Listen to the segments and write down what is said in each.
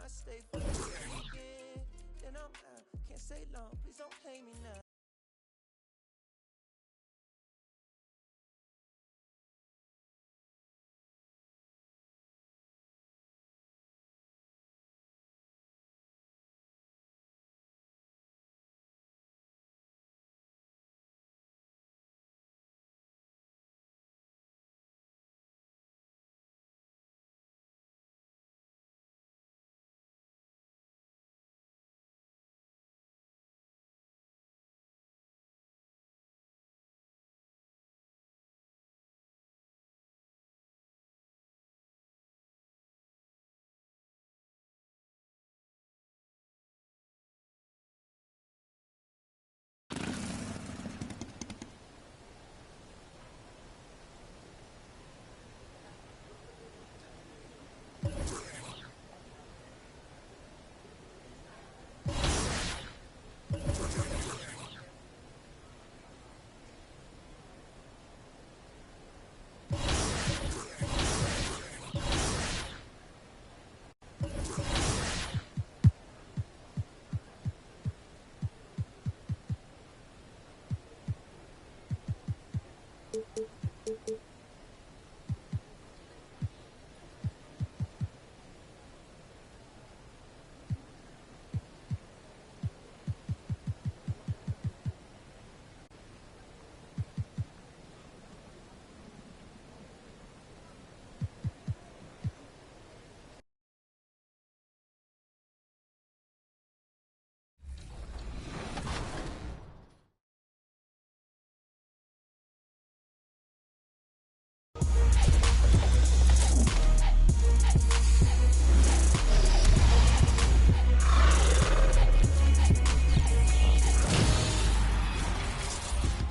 stay for the weekend, then I'm out. Can't stay long, please don't hate me now.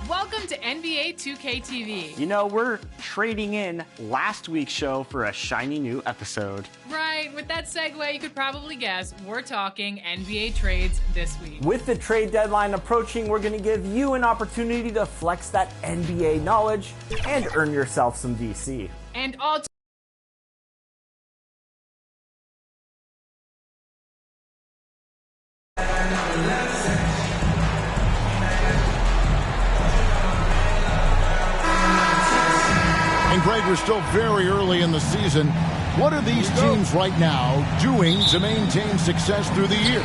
Welcome to NBA 2K TV. You know, we're trading in last week's show for a shiny new episode. Right, with that segue, you could probably guess we're talking NBA trades this week. With the trade deadline approaching, we're going to give you an opportunity to flex that NBA knowledge and earn yourself some VC. And all Greg, we're still very early in the season. What are these teams right now doing to maintain success through the year?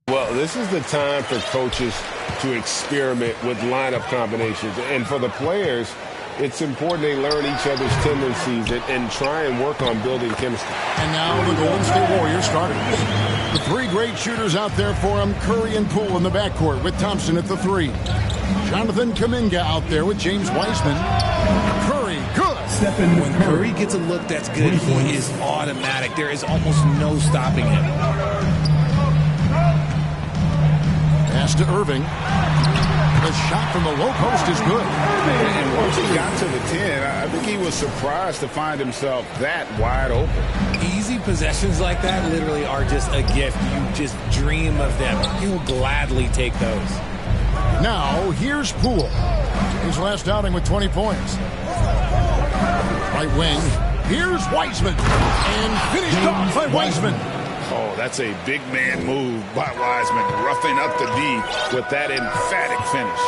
Well, this is the time for coaches to experiment with lineup combinations. And for the players, it's important they learn each other's tendencies and try and work on building chemistry. And now the Golden State Warriors starters. The three great shooters out there for them, Curry and Poole in the backcourt with Thompson at the three. Jonathan Kuminga out there with James Wiseman. Curry, good. When Curry gets a look that's good, he is automatic. There is almost no stopping him. Pass to Irving. The shot from the low post is good. And once he got to the 10, I think he was surprised to find himself that wide open. Easy possessions like that literally are just a gift. You just dream of them. He'll gladly take those. Now, here's Poole. His last outing with 20 points. Right wing. Here's Wiseman. And finished off by Wiseman. Oh, that's a big man move by Wiseman, roughing up the D with that emphatic finish.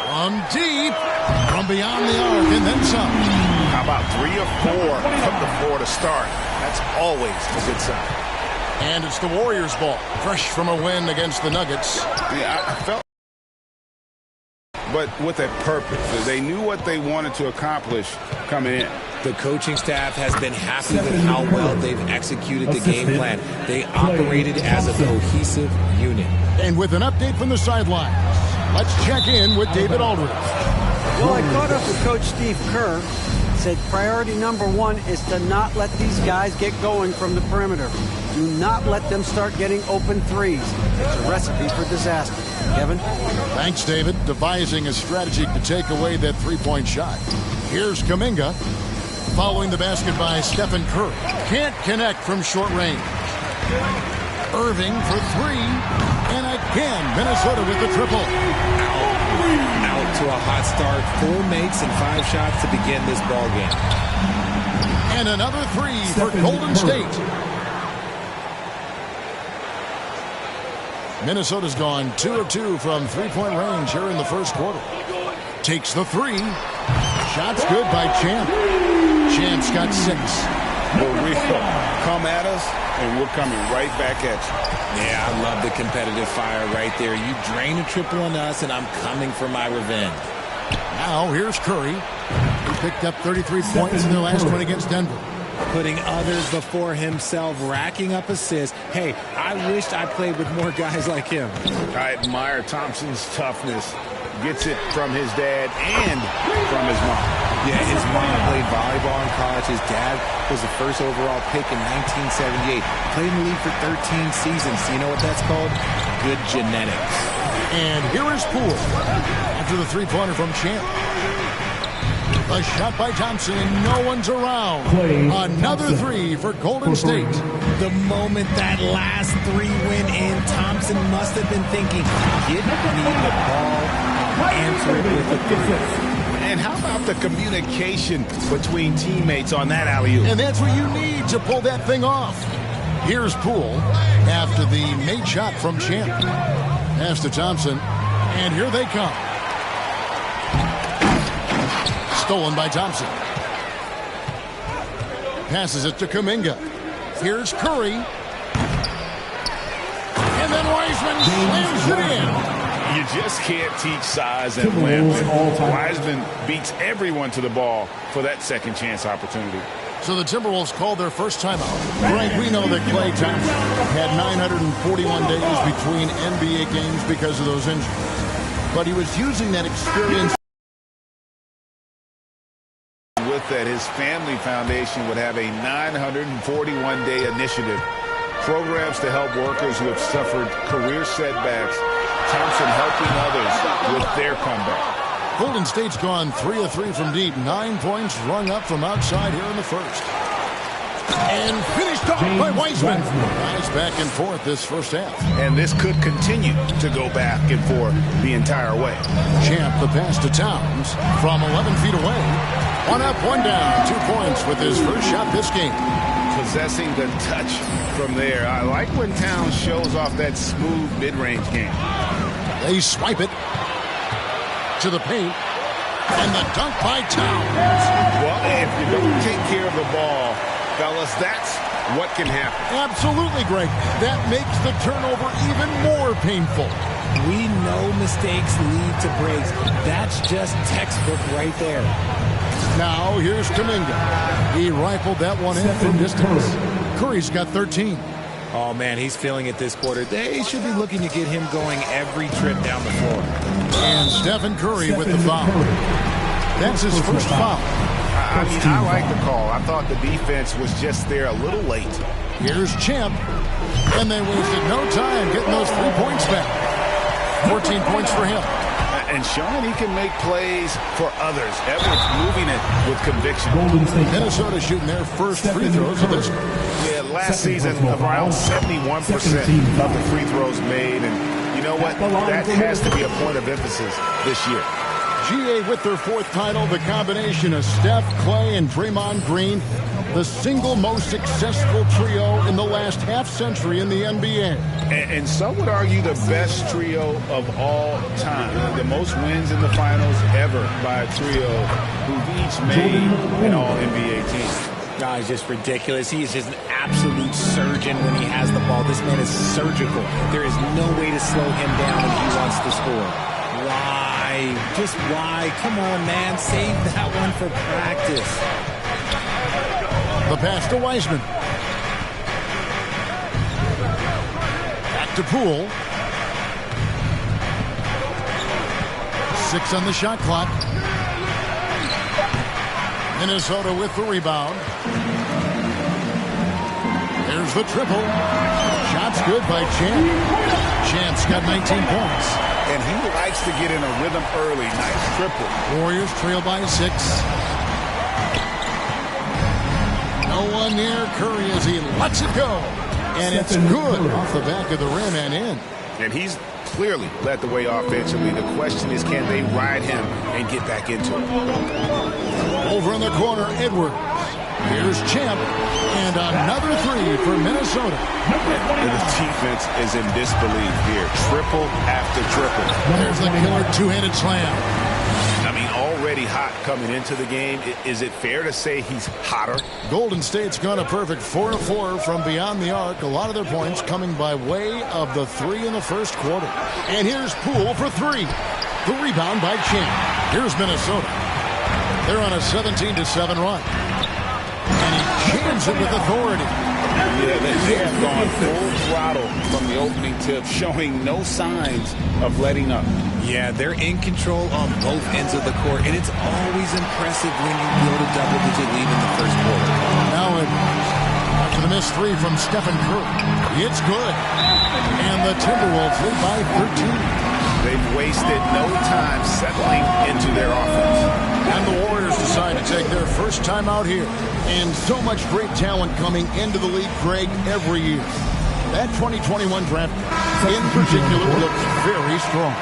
From deep, from beyond the arc, and then some. How about 3 of 4 from the floor to start? That's always a good sign. And it's the Warriors' ball, fresh from a win against the Nuggets. Yeah, I felt, but with a purpose. They knew what they wanted to accomplish coming in. The coaching staff has been happy with how well they've executed the game plan. They operated as a cohesive unit. And with an update from the sidelines, let's check in with David Aldridge. Well, I caught up with Coach Steve Kerr. Said priority number 1 is to not let these guys get going from the perimeter. Do not let them start getting open threes. It's a recipe for disaster. Kevin? Thanks, David. Devising a strategy to take away that three-point shot. Here's Kuminga. Following the basket by Stephen Curry. Can't connect from short range. Irving for 3. And again, Minnesota with the triple. Out to a hot start. 4 makes and 5 shots to begin this ball game. And another 3 for Golden State. Minnesota's gone 2 of 2 from three-point range here in the first quarter. Takes the 3. Shot's good by Champ. Champ's got 6. We'll come at us, and we're coming right back at you. Yeah, I love the competitive fire right there. You drain a triple on us, and I'm coming for my revenge. Now here's Curry. He picked up 33 points in their last one against Denver. Putting others before himself, racking up assists. Hey, I wished I played with more guys like him. I admire Thompson's toughness. Gets it from his dad and from his mom. Yeah, his mom played volleyball in college. His dad was the first overall pick in 1978. Played in the league for 13 seasons. You know what that's called? Good genetics. And here is Poole after the three-pointer from Champ. A shot by Thompson, and no one's around. Another 3 for Golden State. The moment that last 3 went in, Thompson must have been thinking, give me the ball, I'll answer it with a 3. And how about the communication between teammates on that alley-oop? And that's what you need to pull that thing off. Here's Poole after the made shot from Champ. Pass to Thompson, and here they come. Stolen by Thompson. Passes it to Kuminga. Here's Curry. And then Wiseman slams it in. You just can't teach size and length. Wiseman beats everyone to the ball for that second chance opportunity. So the Timberwolves called their first timeout. Right, we know that Klay Thompson had 941 days between NBA games because of those injuries. But he was using that experience. That his family foundation would have a 941-day initiative. Programs to help workers who have suffered career setbacks. Thompson helping others with their comeback. Golden State's gone 3 of 3 from deep. 9 points rung up from outside here in the first. And finished off by Wiseman. Nice back and forth this first half. And this could continue to go back and forth the entire way. Champ the pass to Towns from 11 feet away. 1 up, 1 down. 2 points with his first shot this game. Possessing the touch from there. I like when Towns shows off that smooth mid-range game. They swipe it to the paint. And the dunk by Towns. Well, if you don't take care of the ball, fellas, that's what can happen. Absolutely, Greg. That makes the turnover even more painful. We know mistakes lead to breaks. That's just textbook right there. Now, here's Kuminga. He rifled that one in from distance. Curry's got 13. Oh, man, he's feeling it this quarter. They should be looking to get him going every trip down the floor. And Stephen Curry with the foul. That's his first foul. I mean, I like the call. I thought the defense was just there a little late. Here's Champ. And they wasted no time getting those 3 points back. 14 points for him. And showing he can make plays for others. Edwards moving it with conviction. Minnesota shooting their first free throws of this. Yeah, last season, around 71% of the free throws made. And you know what? That has to be a point of emphasis this year. GA with their 4th title, the combination of Steph, Klay, and Draymond Green, the single most successful trio in the last half-century in the NBA. And some would argue the best trio of all time. The most wins in the finals ever by a trio who've each made an all-NBA team. No, it's just ridiculous. He is just an absolute surgeon when he has the ball. This man is surgical. There is no way to slow him down when he wants to score. Why? Just why? Come on, man. Save that one for practice. The pass to Wiseman. Back to Poole. 6 on the shot clock. Minnesota with the rebound. There's the triple. Shot's good by Champ. Champ's got 19 points. And he likes to get in a rhythm early. Nice triple. Warriors trail by 6. No one near Curry as he lets it go. And it's good off the back of the rim and in. And he's clearly led the way offensively. The question is, can they ride him and get back into it? Over in the corner, Edwards. Here's Champ, and another three for Minnesota. And the defense is in disbelief here. Triple after triple. There's the killer two-handed slam. I mean, already hot coming into the game. Is it fair to say he's hotter? Golden State's gone a perfect 4-4 from beyond the arc. A lot of their points coming by way of the three in the first quarter. And here's Poole for three. The rebound by Champ. Here's Minnesota. They're on a 17-7 run. And he jams it with authority. Yeah, they have gone full throttle from the opening tip, showing no signs of letting up. Yeah, they're in control on both ends of the court, and it's always impressive when you build a double-digit lead in the first quarter. Now after the missed three from Stephen Curry, it's good. And the Timberwolves lead by 13. They've wasted no time settling into their offense. And the Warriors decide to take their first time out here. And so much great talent coming into the league, Greg, every year. That 2021 draft in particular looks very strong.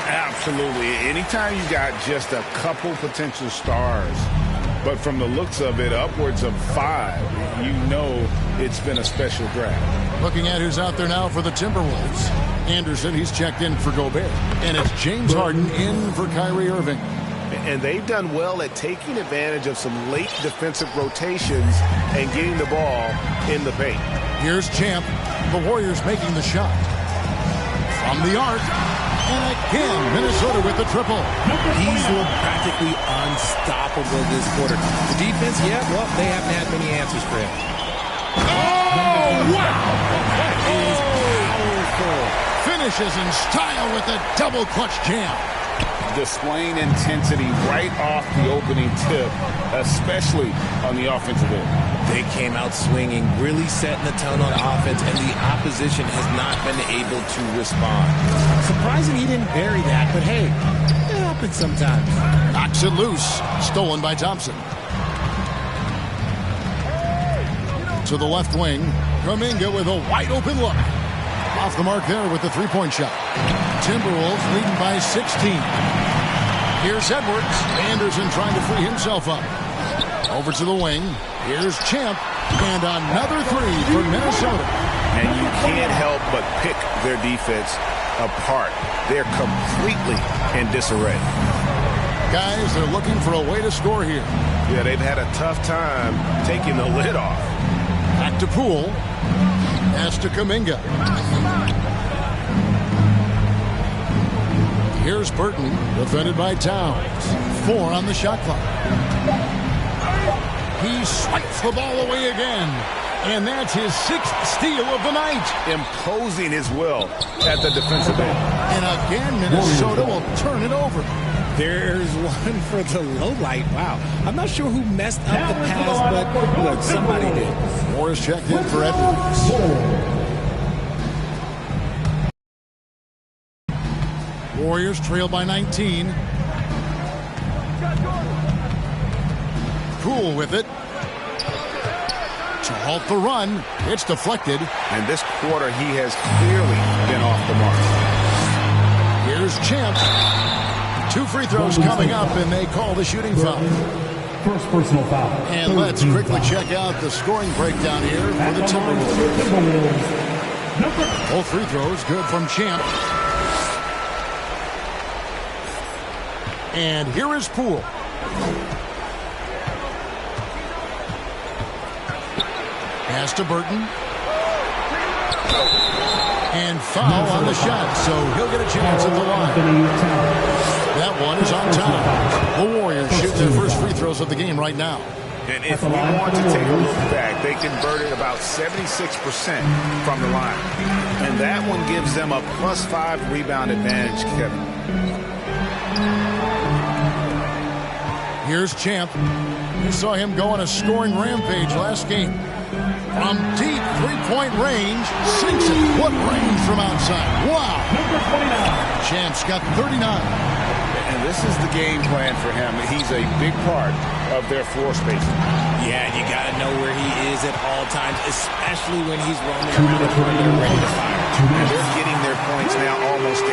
Absolutely. Anytime you got just a couple potential stars, but from the looks of it, upwards of 5, you know it's been a special draft. Looking at who's out there now for the Timberwolves. Anderson, he's checked in for Gobert. And it's James Harden in for Kyrie Irving. And they've done well at taking advantage of some late defensive rotations and getting the ball in the paint. Here's Champ. The Warriors making the shot. From the arc. And again, Minnesota with the triple. He's looked practically unstoppable this quarter. The defense, yeah, well, they haven't had many answers for him. Oh, wow! That is powerful. Finishes in style with a double clutch jam. Displaying intensity right off the opening tip, especially on the offensive end. They came out swinging, really setting the tone on offense, and the opposition has not been able to respond. Surprising he didn't bury that, but hey, it happens sometimes. Knocks it loose. Stolen by Thompson. To the left wing, Kuminga with a wide open look. Off the mark there with the three-point shot. Timberwolves leading by 16. Here's Edwards. Anderson trying to free himself up. Over to the wing. Here's Champ. And another three for Minnesota. And you can't help but pick their defense apart. They're completely in disarray. Guys, they're looking for a way to score here. Yeah, they've had a tough time taking the lid off. Back to Poole. Pass to Kuminga. Here's Burton, defended by Towns. 4 on the shot clock. He swipes the ball away again. And that's his 6th steal of the night. Imposing his will at the defensive end. And again, Minnesota will turn it over. There's one for the low light. Wow. I'm not sure who messed up the pass, but look, somebody did. Morris checked in for Edwards. Warriors trail by 19. Poole with it. To halt the run. It's deflected. And this quarter, he has clearly been off the mark. Here's Champ. 2 free throws coming up, and they call the shooting foul. First personal foul. And let's quickly check out the scoring breakdown here for the Timberwolves. Both free throws good from Champ. And here is Poole. Pass to Burton. And foul on the shot, so he'll get a chance at the line. That one is on time. The Warriors shoot their first free throws of the game right now. And if we want to take a look back, they converted about 76% from the line. And that one gives them a +5 rebound advantage, Kevin. Here's Champ. You saw him go on a scoring rampage last game. From deep three-point range, sinks it. What range from outside. Wow. Champ's got 39. And this is the game plan for him. He's a big part of their floor spacing. Yeah, you got to know where he is at all times, especially when he's roaming around the perimeter ready to fire. And they're getting their points now almost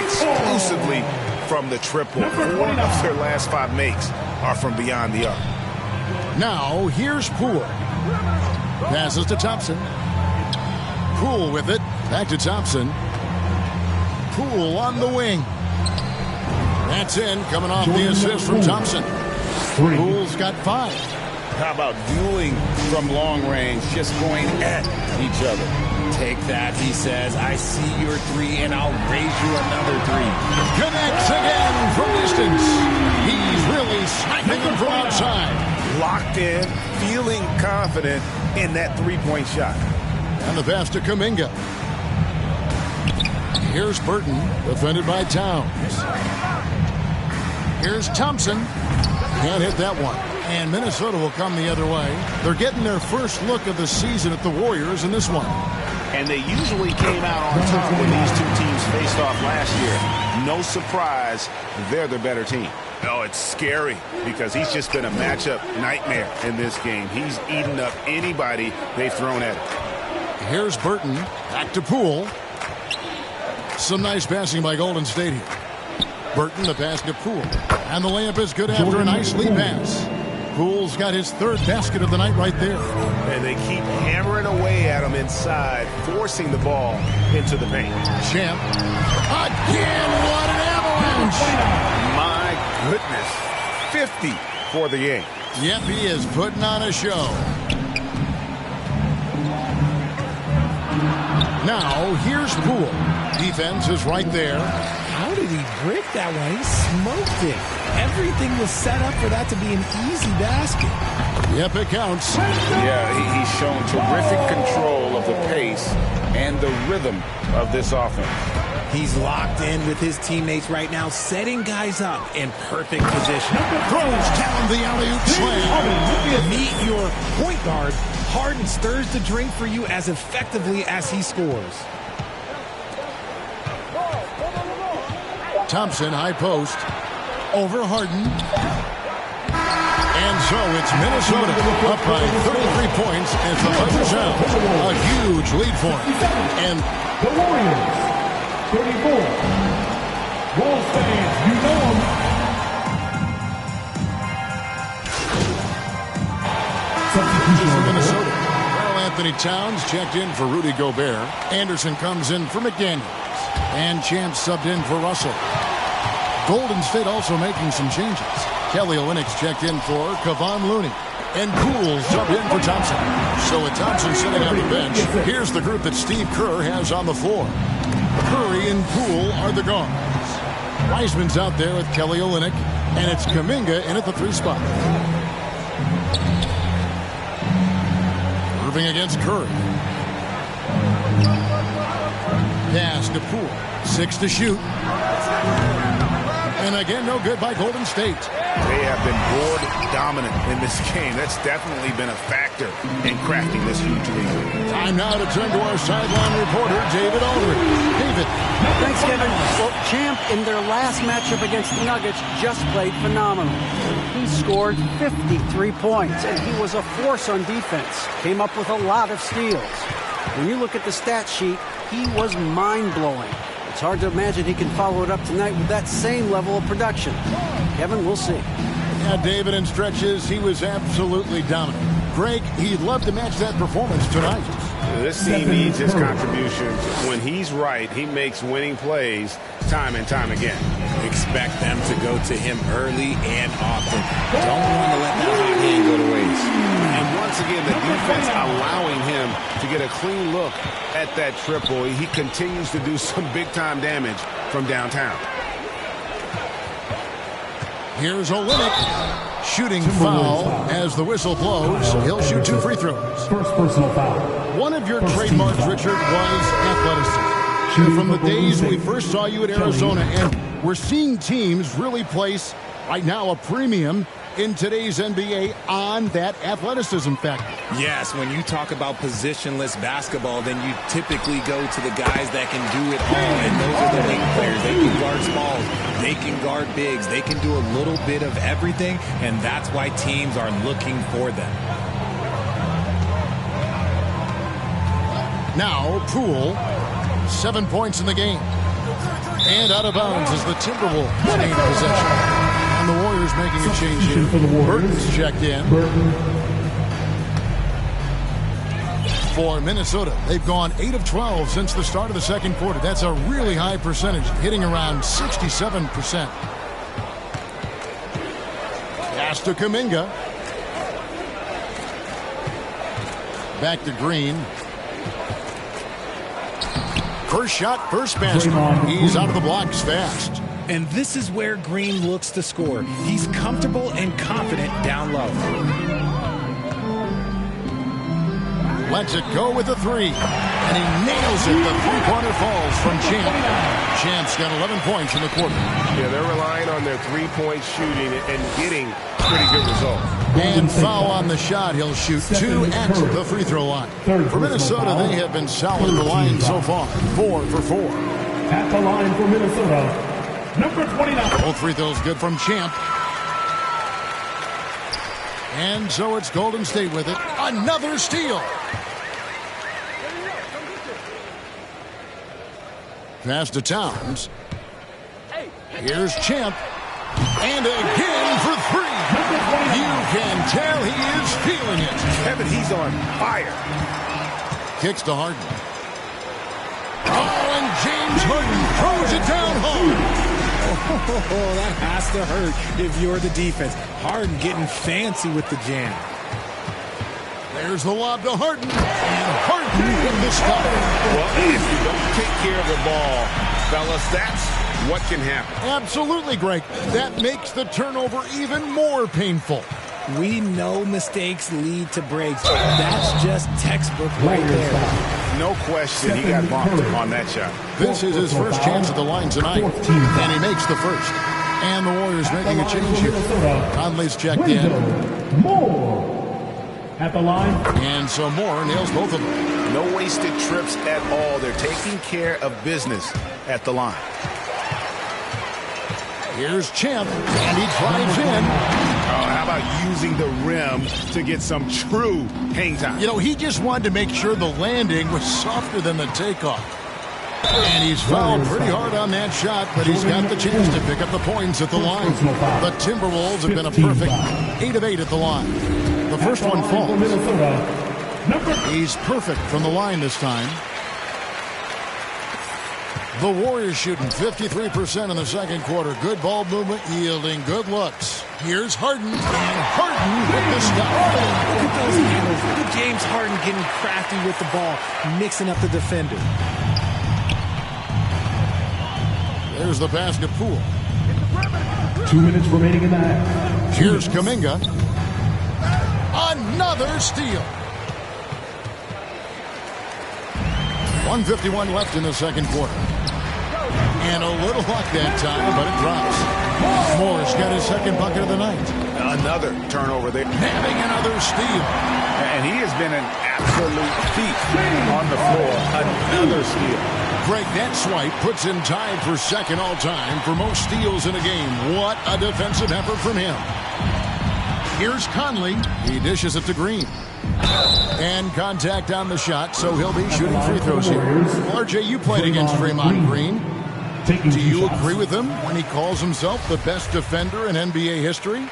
from the triple. 4 of their last 5 makes are from beyond the arc. Now, here's Poole. Passes to Thompson. Poole with it. Back to Thompson. Poole on the wing. That's in, coming off the assist from Thompson. Poole's got 5. How about dueling from long range, just going at each other? Take that, he says. I see your 3, and I'll raise you another 3. Connects again from distance. He's really sniping them from outside. Locked in, feeling confident in that 3-point shot. And the pass to Kuminga. Here's Burton, defended by Towns. Here's Thompson. Can't hit that one. And Minnesota will come the other way. They're getting their first look of the season at the Warriors in this one. And they usually came out on top when these two teams faced off last year. No surprise, they're the better team. Oh, it's scary because he's just been a matchup nightmare in this game. He's eaten up anybody they've thrown at him. Here's Burton. Back to Poole. Some nice passing by Golden State here. Burton, the pass to Poole. And the layup is good after a nice lead pass. Poole's got his 3rd basket of the night right there. And they keep hammering away at him inside, forcing the ball into the paint. Champ. Again, what an avalanche! My goodness. 50 for the game. Yep, he is putting on a show. Now, here's Poole. Defense is right there. How did he break that one? He smoked it. Everything was set up for that to be an easy basket. Yep, it counts. Yeah, he's shown terrific control of the pace and the rhythm of this offense. He's locked in with his teammates right now, setting guys up in perfect position. Throws down the alley-oop slam. Meet your point guard. Harden stirs the drink for you as effectively as he scores. Thompson, high post. Over Harden. And so it's Minnesota up by 33 points as the buzzer's out. A huge lead for him. And the Warriors, 34. Wolves fans, you know them. Substitution for Minnesota. Carl Anthony Towns checked in for Rudy Gobert. Anderson comes in for McDaniels. And Champ subbed in for Russell. Golden State also making some changes. Kelly Olynyk's checked in for Kevon Looney. And Poole subbed in for Thompson. So with Thompson sitting on the bench, here's the group that Steve Kerr has on the floor. Curry and Poole are the guards. Wiseman's out there with Kelly Olynyk. And it's Kuminga in at the 3 spot. Irving against Curry. Pass to Poole. 6 to shoot. And again, no good by Golden State. They have been board dominant in this game. That's definitely been a factor in crafting this huge lead. Time now to turn to our sideline reporter, David Aldridge. David. Thanks, Kevin. Well, Champ, in their last matchup against the Nuggets, just played phenomenal. He scored 53 points, and he was a force on defense. Came up with a lot of steals. When you look at the stat sheet, he was mind-blowing. It's hard to imagine he can follow it up tonight with that same level of production. Kevin, we'll see. Yeah, David, in stretches, he was absolutely dominant. Greg, he'd love to match that performance tonight. This team needs his contributions. When he's right, he makes winning plays time and time again. Expect them to go to him early and often. Don't want to let that hot hand go to waste. And once again, the defense allowing him to get a clean look at that triple. He continues to do some big-time damage from downtown. Here's Olynyk. Shooting foul as the whistle blows. He'll shoot 2 free throws. First personal foul. One of your trademarks, Richard, was athleticism. From the days we first saw you at Arizona, and we're seeing teams really place, right now, a premium in today's NBA on that athleticism factor. Yes, when you talk about positionless basketball, then you typically go to the guys that can do it all, and those are the wing players. They can guard smalls, they can guard bigs, they can do a little bit of everything, and that's why teams are looking for them. Now, Poole, 7 points in the game. And out of bounds is the Timberwolves gain possession. And the Warriors making a change here. Burton's checked in. For Minnesota, they've gone 8 of 12 since the start of the second quarter. That's a really high percentage, hitting around 67%. Pass to Kuminga. Back to Green. First shot, first basket. He's out of the blocks fast. And this is where Green looks to score. He's comfortable and confident down low. Lets it go with the three. And he nails it. The three-pointer falls from Champ. Champ's got 11 points in the quarter. Yeah, they're relying on their three-point shooting and getting pretty good results. And foul on the shot. He'll shoot 2 at the free throw line. For Minnesota, they have been solid the line so far. 4 for 4. At the line for Minnesota, number 29. Both free throws good from Champ. And so it's Golden State with it. Another steal. Pass to Towns. Here's Champ. And again for 3. You can tell he is feeling it. Kevin, he's on fire. Kicks to Harden. Oh, and James Harden throws it down home. Oh, that has to hurt if you're the defense. Harden getting fancy with the jam. There's the lob to Harden. And Harden with the stop. Well, if you don't take care of the ball, fellas, that's what can happen. Absolutely, Greg. That makes the turnover even more painful. We know mistakes lead to breaks. That's just textbook right there. No question, he got bumped on that shot. This is his first chance at the line tonight. And he makes the first. And the Warriors making a change here. Conley's checked in. Moore at the line. And so Moore nails both of them. No wasted trips at all. They're taking care of business at the line. Here's Champ, and he drives in. Oh, how about using the rim to get some true hang time? You know, he just wanted to make sure the landing was softer than the takeoff. And he's fouled pretty hard on that shot, but he's got the chance to pick up the points at the line. The Timberwolves have been a perfect 8 of 8 at the line. The first one falls. He's perfect from the line this time. The Warriors shooting 53% in the second quarter. Good ball movement, yielding good looks. Here's Harden, and Harden with the stop. Look at those handles. Look at James Harden getting crafty with the ball, mixing up the defender. There's the pass to Poole. 2 minutes remaining in the half. Here's Kuminga. Another steal. 1:51 left in the second quarter. And a little luck that time, but it drops. Morris got his second bucket of the night. Another turnover there. Having another steal. And he has been an absolute thief on the floor. Another steal. Greg, that swipe puts him tied for second all-time for most steals in a game. What a defensive effort from him. Here's Conley. He dishes it to Green. And contact on the shot, so he'll be shooting free throws here. Well, RJ, you played against Draymond Green. Do you agree with him when he calls himself the best defender in NBA history?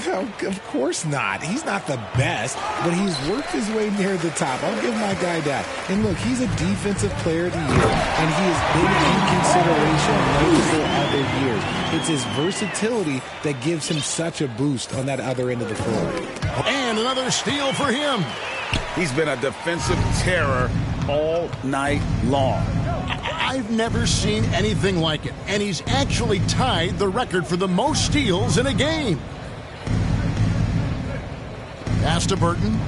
No, of course not. He's not the best, but he's worked his way near the top. I'll give my guy that. And look, he's a defensive player of the year, and he has been in consideration multiple other years. It's his versatility that gives him such a boost on that other end of the floor. And another steal for him. He's been a defensive terror all night long. I've never seen anything like it, and he's actually tied the record for the most steals in a game. Pass to Burton.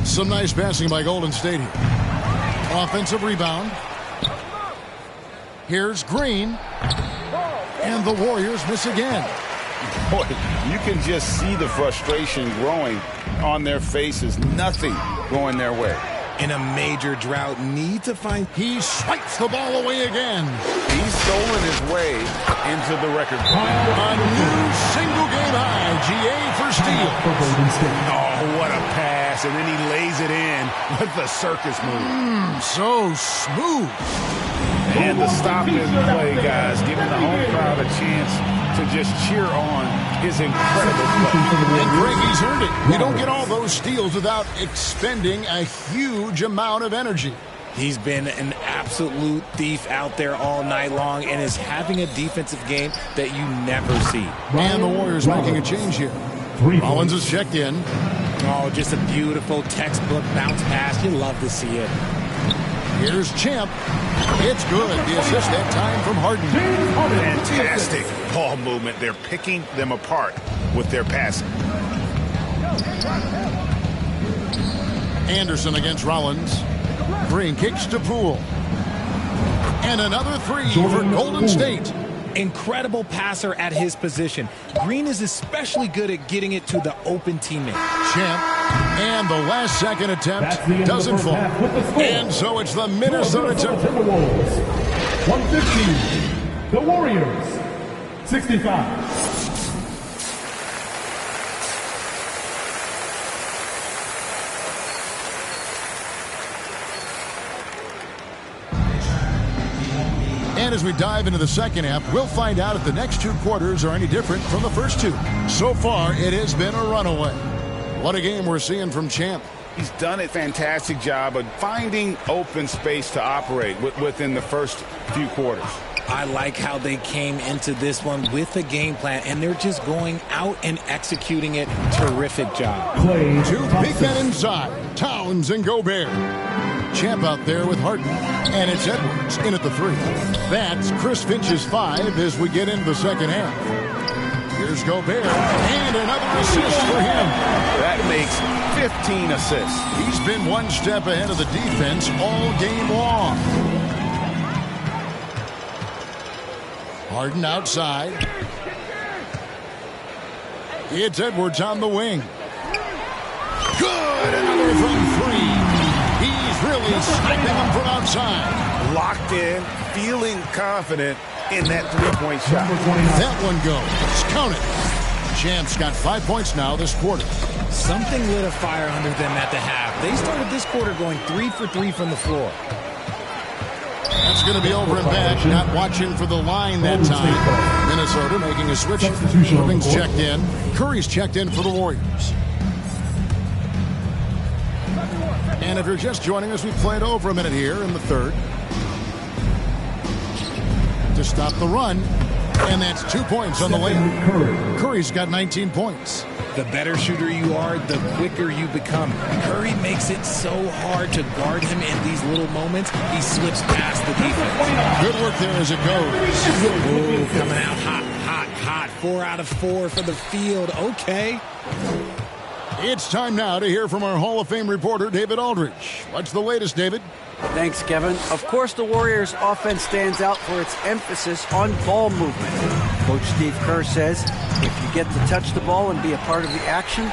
Some nice passing by Golden State here. Offensive rebound. Here's Green. And the Warriors miss again. Boy, you can just see the frustration growing on their faces. Nothing going their way. In a major drought, need to find... He swipes the ball away again. He's stolen his way into the record. A new single-game high, GA for steals. Oh, what a pass, and then he lays it in with the circus move. So smooth. And the stop and play, guys, giving the home crowd a chance to just cheer on his incredible play. And Greg, he's earned it. You don't get all those steals without expending a huge amount of energy. He's been an absolute thief out there all night long and is having a defensive game that you never see. And the Warriors making a change here. Rollins is checked in. Oh, just a beautiful textbook bounce pass. You love to see it. Here's Champ. It's good. The assist that time from Harden. Fantastic ball movement. They're picking them apart with their passing. Anderson against Rollins. Green kicks to Poole. And another three for Golden State. Incredible passer at his position. Green is especially good at getting it to the open teammate. Champ. And the last second attempt doesn't fall. And so it's the Minnesota Timberwolves. 115. The Warriors. 65. And as we dive into the second half, we'll find out if the next two quarters are any different from the first two. So far, it has been a runaway. What a game we're seeing from Champ. He's done a fantastic job of finding open space to operate within the first few quarters. I like how they came into this one with a game plan, and they're just going out and executing it. Terrific job. Two big men inside, Towns and Gobert. Champ out there with Harden, and it's Edwards in at the three. That's Chris Finch's 5 as we get into the second half. Here's Gobert, and another assist for him. That makes 15 assists. He's been one step ahead of the defense all game long. Harden outside. It's Edwards on the wing. Good, another from three. He's really sniping them from outside. Locked in, feeling confident in that three-point shot. That one goes. Count it. Champ's got 5 points now this quarter. Something lit a fire under them at the half. They started this quarter going 3 for 3 from the floor. That's going to be over and back. Not watching for the line that time. Minnesota making a switch. Irving's checked in. Curry's checked in for the Warriors. And if you're just joining us, we've played over a minute here in the third. To stop the run. And that's 2 points on the layup. Curry's got 19 points. The better shooter you are, the quicker you become. Curry makes it so hard to guard him in these little moments. He slips past the defense. Good work there as it goes. Ooh, coming out hot, hot, hot. 4 out of 4 for the field. Okay. It's time now to hear from our Hall of Fame reporter, David Aldridge. What's the latest, David? Thanks, Kevin. Of course, the Warriors' offense stands out for its emphasis on ball movement. Coach Steve Kerr says, if you get to touch the ball and be a part of the action,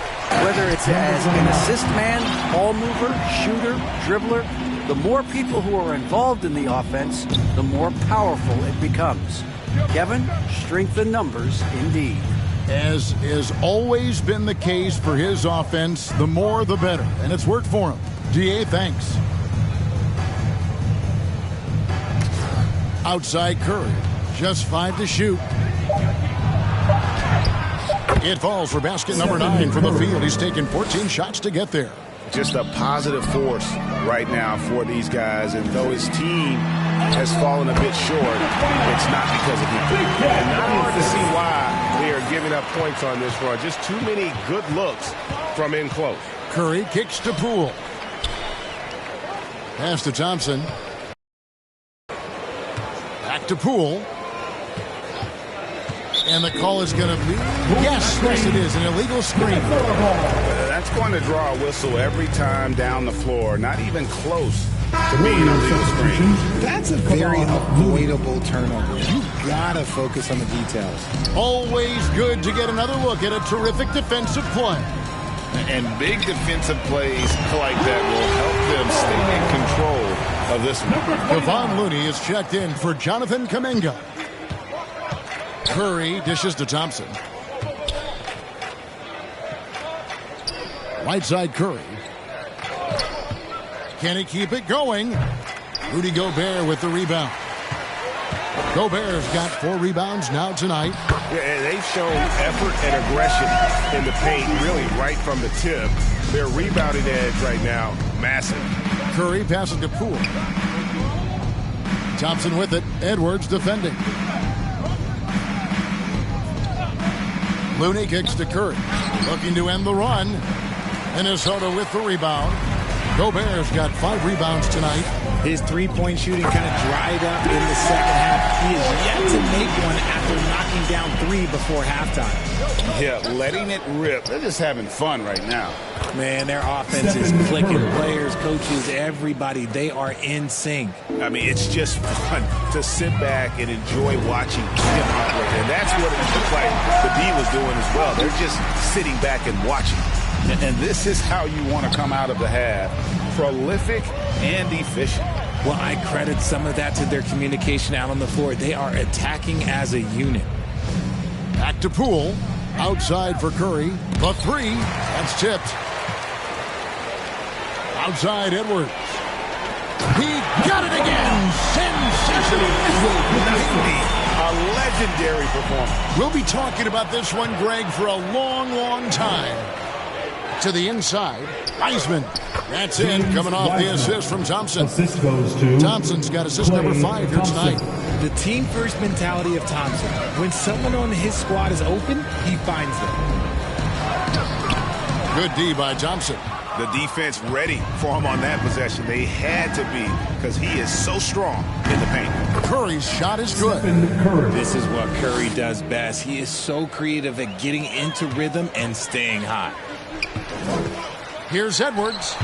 whether it's as an assist man, ball mover, shooter, dribbler, the more people who are involved in the offense, the more powerful it becomes. Kevin, strength in numbers, indeed. As has always been the case for his offense, the more the better. And it's worked for him. DA, thanks. Outside Curry. Just 5 to shoot. It falls for basket number 9 from the field. He's taken 14 shots to get there. Just a positive force right now for these guys. And though his team has fallen a bit short, it's not because of him. And not hard to see why they are giving up points on this run. Just too many good looks from in close. Curry kicks to Poole. Pass to Thompson. Back to Poole. And the call is going to be, yes, it is, an illegal screen. That's going to draw a whistle every time down the floor. Not even close to being an illegal screen. That's a very avoidable turnover. You gotta focus on the details. Always good to get another look at a terrific defensive play. And big defensive plays like that will help them them stay in control of this one. Kevon Looney is checked in for Jonathan Kuminga. Curry dishes to Thompson. Right side Curry. Can he keep it going? Rudy Gobert with the rebound. Gobert's got 4 rebounds now tonight. Yeah, and they've shown effort and aggression in the paint, really right from the tip. Their rebounding edge right now, massive. Curry passes to Poole. Thompson with it. Edwards defending. Looney kicks to Curry. Looking to end the run. Minnesota with the rebound. Gobert's got 5 rebounds tonight. His three-point shooting kind of dried up in the second half. He is yet to make one after knocking down 3 before halftime. Yeah, letting it rip. They're just having fun right now. Man, their offense is clicking. Players, coaches, everybody, they are in sync. I mean, it's just fun to sit back and enjoy watching him operate. And that's what it looked like the D was doing as well. They're just sitting back and watching. And this is how you want to come out of the half. Prolific and efficient. Well, I credit some of that to their communication out on the floor. They are attacking as a unit. Back to Poole. Outside for Curry. The 3. That's tipped. Outside Edwards. He got it again. Sensational. A legendary performance. We'll be talking about this one, Greg, for a long, long time. To the inside. Wiseman. That's in. Coming off the assist from Thompson. Assist goes to Thompson's got assist number 5 here tonight. The team-first mentality of Thompson. When someone on his squad is open, he finds them. Good D by Thompson. The defense ready for him on that possession. They had to be because he is so strong in the paint. Curry's shot is good. This is what Curry does best. He is so creative at getting into rhythm and staying hot. Here's Edwards.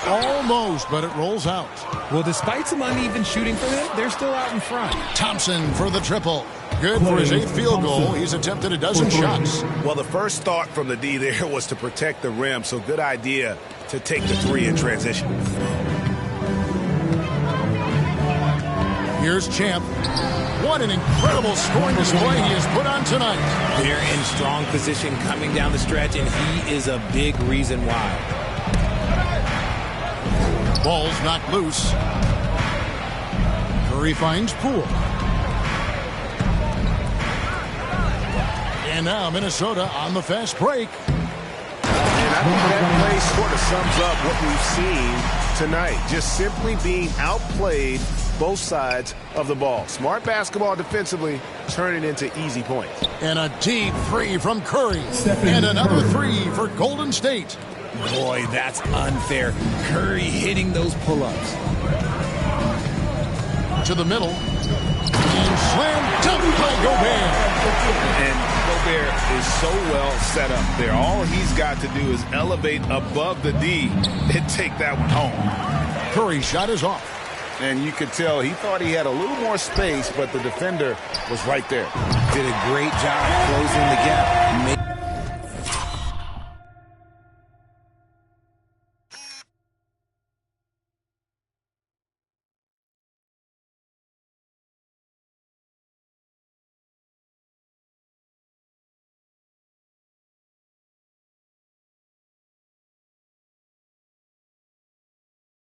Almost, but it rolls out. Well, despite some uneven shooting for him, they're still out in front. Thompson for the triple. Good for his 8th field goal. He's attempted a dozen shots. Well, the first thought from the D there was to protect the rim, so good idea to take the 3 in transition. Here's Champ. What an incredible scoring display he has put on tonight. They're in strong position coming down the stretch, and he is a big reason why. Ball's knocked loose. Curry finds Poole. And now Minnesota on the fast break. And I think that play sort of sums up what we've seen tonight. Just simply being outplayed both sides of the ball. Smart basketball defensively, turning into easy points. And a deep 3 from Curry. And another 3 for Golden State. Boy, that's unfair. Curry hitting those pull-ups. To the middle. And slam dunk by Gobert. And Gobert is so well set up there. All he's got to do is elevate above the D and take that one home. Curry's shot is off. And you could tell he thought he had a little more space, but the defender was right there. Did a great job closing the gap.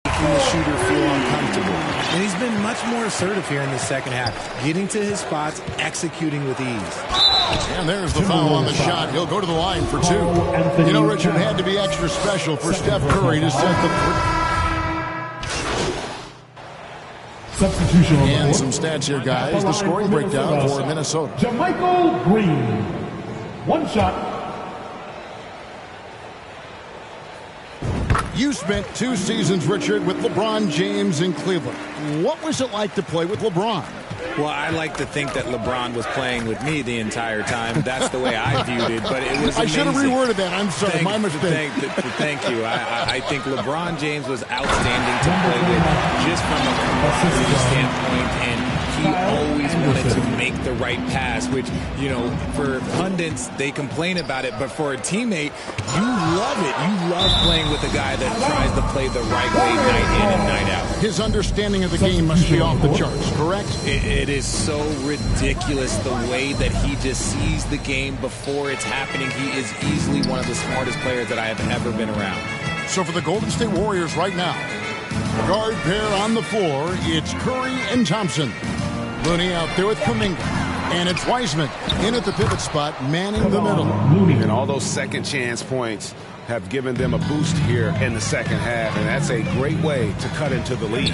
The shooter feel uncomfortable. And he's been much more assertive here in the second half, getting to his spots, executing with ease. And there's the foul on the shot. He'll go to the line for 2. You know, Richard, had to be extra special for Steph Curry to set the... Substitution on the And board. some stats here, guys. The scoring breakdown for Minnesota. JaMychal Green. 1 shot. You spent 2 seasons, Richard, with LeBron James in Cleveland. What was it like to play with LeBron? Well, I like to think that LeBron was playing with me the entire time. That's the way I viewed it, but it was amazing. I should have reworded that. I'm sorry, my mistake. Thank you. I think LeBron James was outstanding to play with just from a camaraderie standpoint, and he always wanted to make the right pass, which, you know, for pundits, they complain about it, but for a teammate, you love it. You love playing with a guy that tries to play the right way night in and night out. His understanding of the game must be off the charts, correct? It is so ridiculous the way that he just sees the game before it's happening. He is easily one of the smartest players that I have ever been around. So for the Golden State Warriors right now, guard pair on the floor, it's Curry and Thompson. Looney out there with Kuminga. And it's Wiseman in at the pivot spot, manning the middle. And all those second chance points have given them a boost here in the second half, and that's a great way to cut into the lead.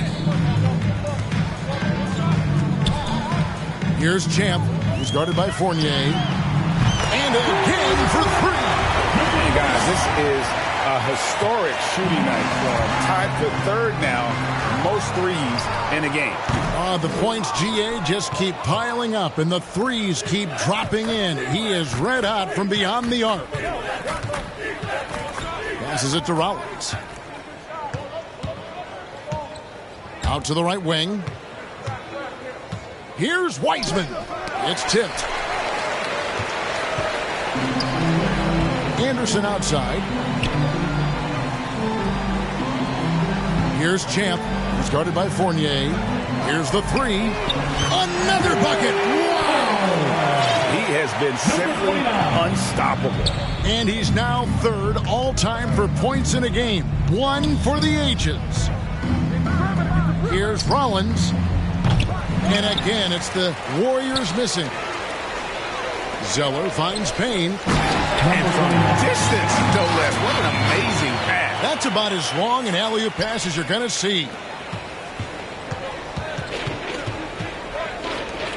Here's Champ, who's guarded by Fournier. And again for three. Hey guys, this is a historic shooting night for him. Tied for third now, most threes in a game. The points, GA, just keep piling up, and the threes keep dropping in. He is red hot from beyond the arc. Passes it to Rollins. Out to the right wing. Here's Wiseman. It's tipped. Anderson outside. Here's Champ, who's guarded by Fournier. Here's the three. Another bucket. Wow! He has been simply unstoppable. And he's now third all-time for points in a game. One for the ages. Here's Rollins. And again, it's the Warriors missing. Zeller finds Payne. And from distance, no less. What an amazing pass. That's about as long an alley-oop pass as you're going to see.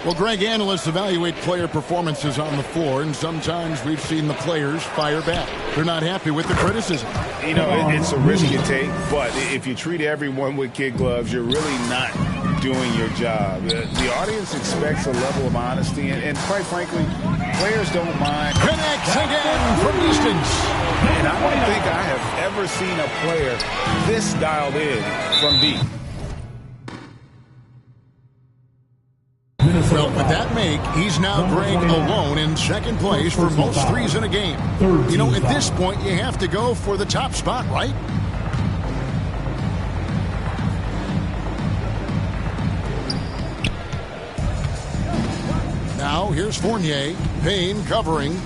Well, Greg, analysts evaluate player performances on the floor, and sometimes we've seen the players fire back. They're not happy with the criticism. You know, it's a risk you take, but if you treat everyone with kid gloves, you're really not doing your job. The audience expects a level of honesty, and quite frankly, players don't mind. Connects again from distance. And I don't think I have ever seen a player this dialed in from deep. Well, with that make, he's now Greg alone in second place for most threes in a game. You know, at this point, you have to go for the top spot, right? Now, here's Fournier. Payne covering.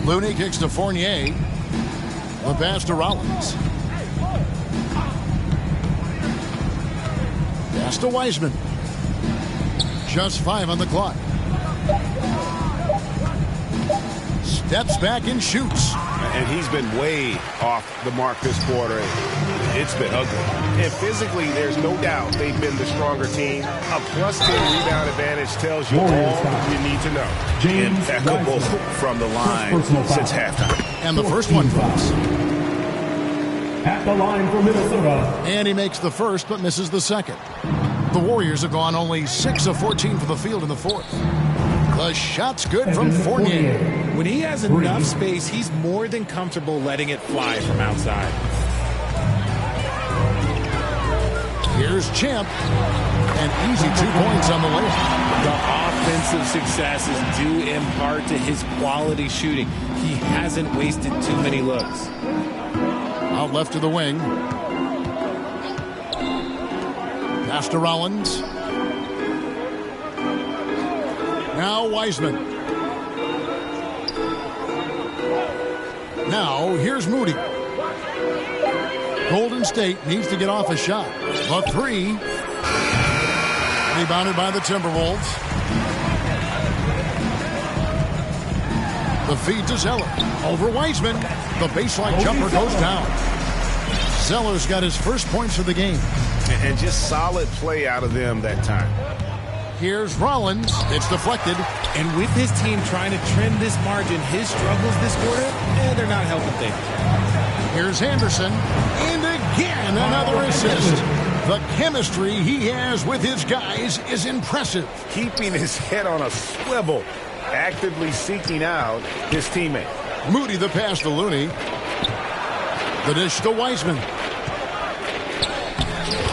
Looney kicks to Fournier. The pass to Rollins. Pass to Wiseman. Just 5 on the clock. Steps back and shoots. And he's been way off the mark this quarter. It's been ugly. And physically, there's no doubt they've been the stronger team. A +10 rebound advantage tells you all you need to know. Impeccable from the line since halftime. And the first one falls. At the line for Minnesota. And he makes the first, but misses the second. The Warriors have gone only 6 of 14 for the field in the fourth. The shot's good from Fournier. When he has enough space, he's more than comfortable letting it fly from outside. Here's Champ. An easy 2 points on the layup. The offensive success is due in part to his quality shooting. He hasn't wasted too many looks. Out left to the wing. Pass to Rollins. Now Wiseman. Now here's Moody. Golden State needs to get off a shot. The three. Rebounded by the Timberwolves. The feed to Zeller. Over Wiseman. The baseline jumper goes down. Zeller's got his first points of the game. And just solid play out of them that time. Here's Rollins. It's deflected. And with his team trying to trim this margin, his struggles this quarter, they're not helping things. Here's Anderson. And again, another assist. The chemistry he has with his guys is impressive. Keeping his head on a swivel, actively seeking out his teammate. Moody the pass to Looney. The dish to Wiseman.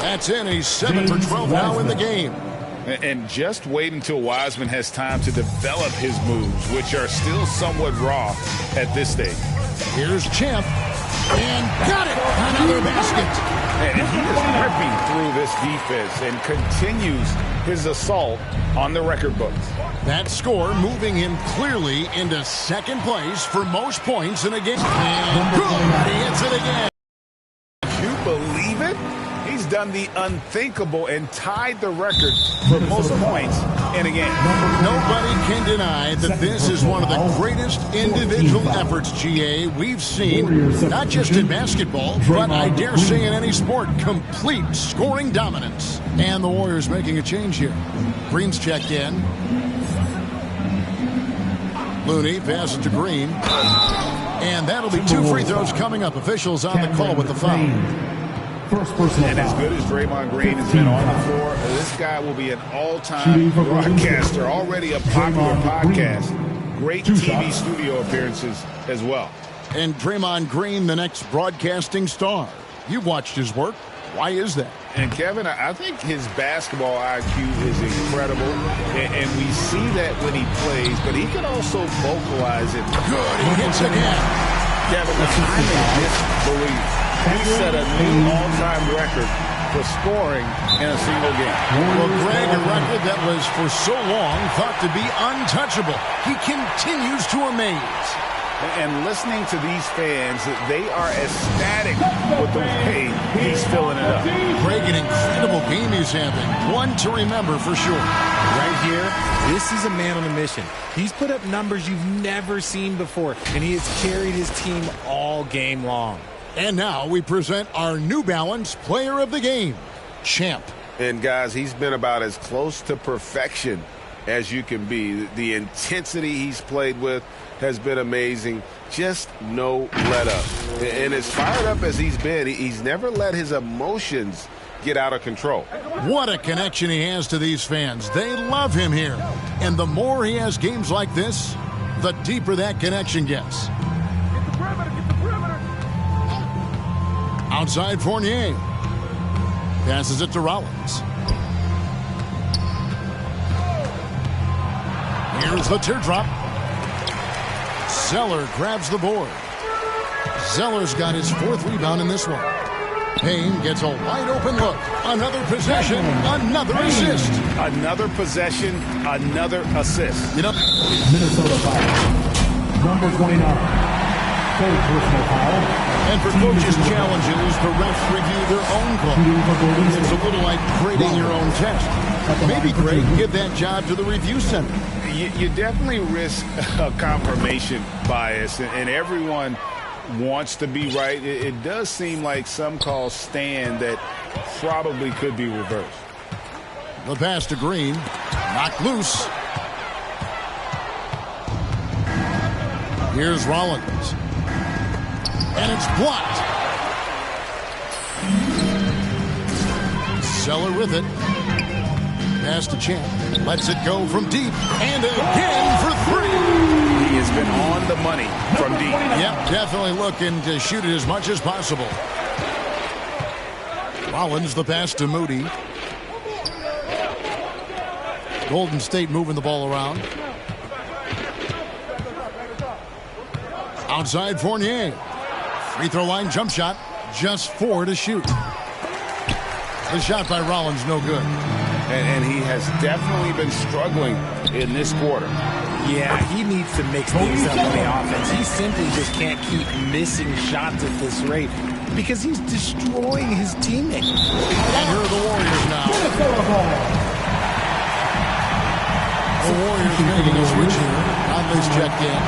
That's in. He's 7 for 12 now in the game. And just wait until Wiseman has time to develop his moves, which are still somewhat raw at this stage. Here's Champ. And got it! Another basket. And he is ripping through this defense and continues his assault on the record books. That score moving him clearly into second place for most points in a game. And good! He hits it again. You believe it? He's done the unthinkable and tied the record for most points in a game. Nobody can deny that this is one of the greatest individual efforts, GA, we've seen, not just in basketball, but I dare say in any sport. Complete scoring dominance. And the Warriors making a change here. Green's checked in. Looney passes to Green. And that'll be 2 free throws coming up. Officials on the call with the foul. And as good as Draymond Green has been on the floor, this guy will be an all-time broadcaster, already a popular podcast. Great TV studio appearances as well. And Draymond Green, the next broadcasting star. You've watched his work. Why is that? And Kevin, I think his basketball IQ is incredible, and we see that when he plays, but he can also vocalize it. Good, he hits again. Kevin, I'm in disbelief. He set a new all-time record for scoring in a single game. Well, Greg, a record that was for so long thought to be untouchable. He continues to amaze. And listening to these fans, they are ecstatic with the way he's filling it up. Greg, an incredible game he's having. One to remember for sure. Right here, this is a man on a mission. He's put up numbers you've never seen before, and he has carried his team all game long. And now we present our New Balance Player of the Game, Champ. And guys, he's been about as close to perfection as you can be. The intensity he's played with has been amazing. Just no let up. And as fired up as he's been, he's never let his emotions get out of control. What a connection he has to these fans. They love him here. And the more he has games like this, the deeper that connection gets. Outside Fournier. Passes it to Rollins. Here's the teardrop. Zeller grabs the board. Zeller's got his 4th rebound in this one. Payne gets a wide open look. Another possession, another assist. Another possession, another assist. You know, Minnesota foul. Number 29. Third personal foul. And for coaches' challenges, the refs review their own call. It's a little like grading your own test. Maybe Greg give that job to the review center. You definitely risk a confirmation bias, and everyone wants to be right. It does seem like some calls stand that probably could be reversed. The pass to Green. Knocked loose. Here's Rollins. And it's blocked. Zeller with it. Pass to Champ. Lets it go from deep. And again for 3. He has been on the money from deep. Yep, definitely looking to shoot it as much as possible. Rollins, the pass to Moody. Golden State moving the ball around. Outside Fournier. Free throw line jump shot. Just 4 to shoot. The shot by Rollins no good. And he has definitely been struggling in this quarter. Yeah, he needs to mix things up on the offense. He simply just can't keep missing shots at this rate because he's destroying his teammates. And here are the Warriors now. The Warriors making a switch here. Conley's checked in.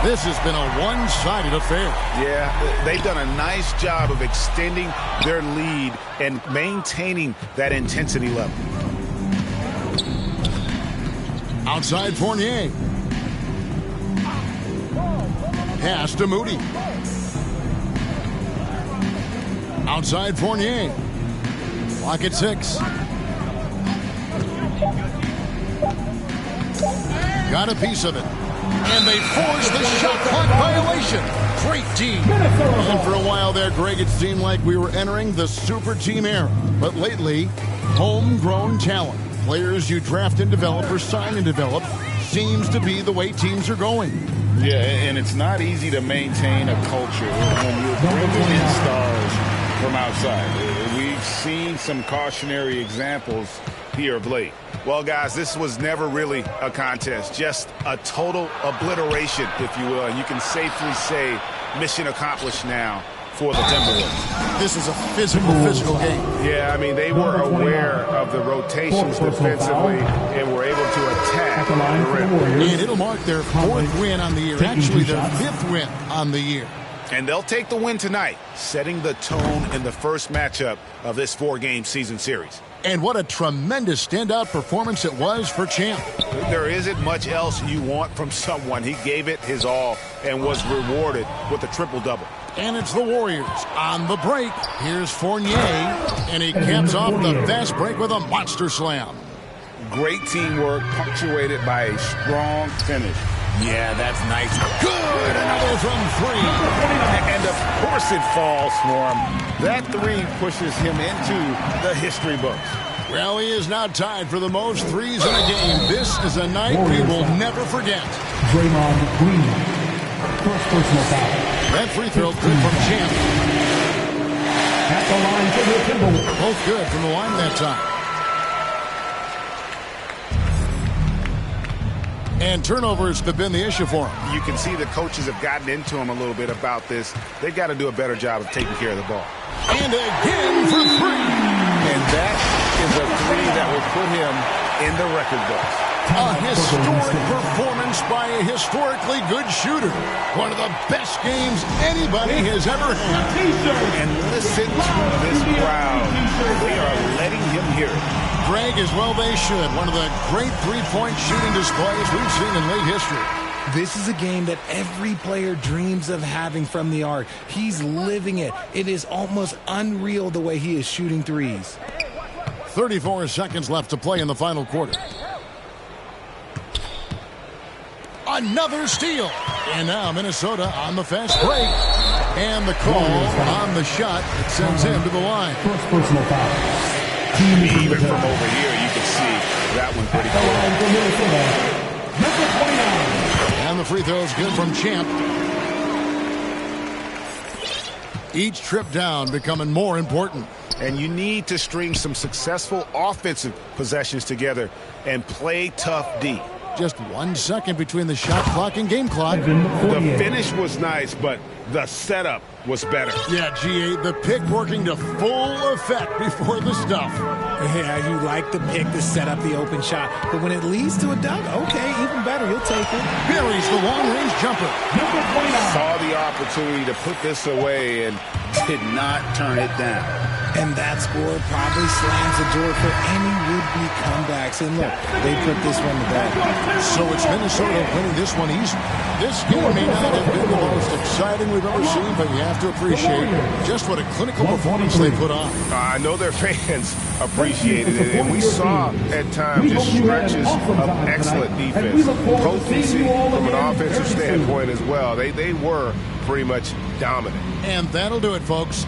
This has been a one-sided affair. Yeah, they've done a nice job of extending their lead and maintaining that intensity level. Outside Fournier. Pass to Moody. Outside Fournier. Clock at 6. Got a piece of it. And they force the shot clock violation. Great team. And for a while there, Greg, it seemed like we were entering the super team era. But lately, homegrown talent, players you draft and develop or sign and develop, seems to be the way teams are going. Yeah, and it's not easy to maintain a culture when you're bringing in stars from outside. We've seen some cautionary examples here of late. Well, guys, this was never really a contest, just a total obliteration, if you will. And you can safely say mission accomplished now for the Timberwolves. This is a physical game. Yeah, I mean, they were aware of the rotations defensively and were able to attack the rim. And it'll mark their 4th win on the year, actually their 5th win on the year. And they'll take the win tonight, setting the tone in the first matchup of this 4-game season series. And what a tremendous standout performance it was for Champ. There isn't much else you want from someone. He gave it his all and was rewarded with a triple-double. And it's the Warriors on the break. Here's Fournier, and he caps off the fast break with a monster slam. Great teamwork punctuated by a strong finish. Yeah, that's nice. Good, another from 3. And of course it falls for him. That 3 pushes him into the history books. Well, he is now tied for the most threes in a game. This is a night we will never forget. Draymond Green. First personal foul. That free throw good from Champ. At the line for the Timberwolves. Both good from the line that time. And turnovers have been the issue for him. You can see the coaches have gotten into him a little bit about this. They've got to do a better job of taking care of the ball. And again for 3. And that is a 3 that will put him in the record books. A historic performance by a historically good shooter. One of the best games anybody has ever had. And listen to this crowd. They are letting him hear it. Greg, as well they should. One of the great three-point shooting displays we've seen in late history. This is a game that every player dreams of having from the arc. He's living it. It is almost unreal the way he is shooting threes. 34 seconds left to play in the final quarter. Another steal. And now Minnesota on the fast break. And the call on the shot that sends him to the line. First personal foul. Even from over here, you can see that one pretty clear. Number 29. And the free throw is good from Champ. Each trip down becoming more important. And you need to string some successful offensive possessions together and play tough D. Just 1 second between the shot clock and game clock. The finish was nice, but the setup was better. Yeah, G8, the pick working to full effect before the stuff. Yeah, you like the pick to set up the open shot, but when it leads to a dunk, okay, even better, you'll take it. Buries the long-range jumper. Saw the opportunity to put this away and did not turn it down. And that score probably slams the door for any would-be comebacks. And look, they put this one to bed. So it's Minnesota winning this one easy. This game may not have been the most exciting we've ever seen, but you have to appreciate just what a clinical performance they put on. I know their fans appreciated it, and we saw at times just stretches of excellent defense. Potency from an offensive standpoint as well. They were pretty much dominant. And that'll do it, folks.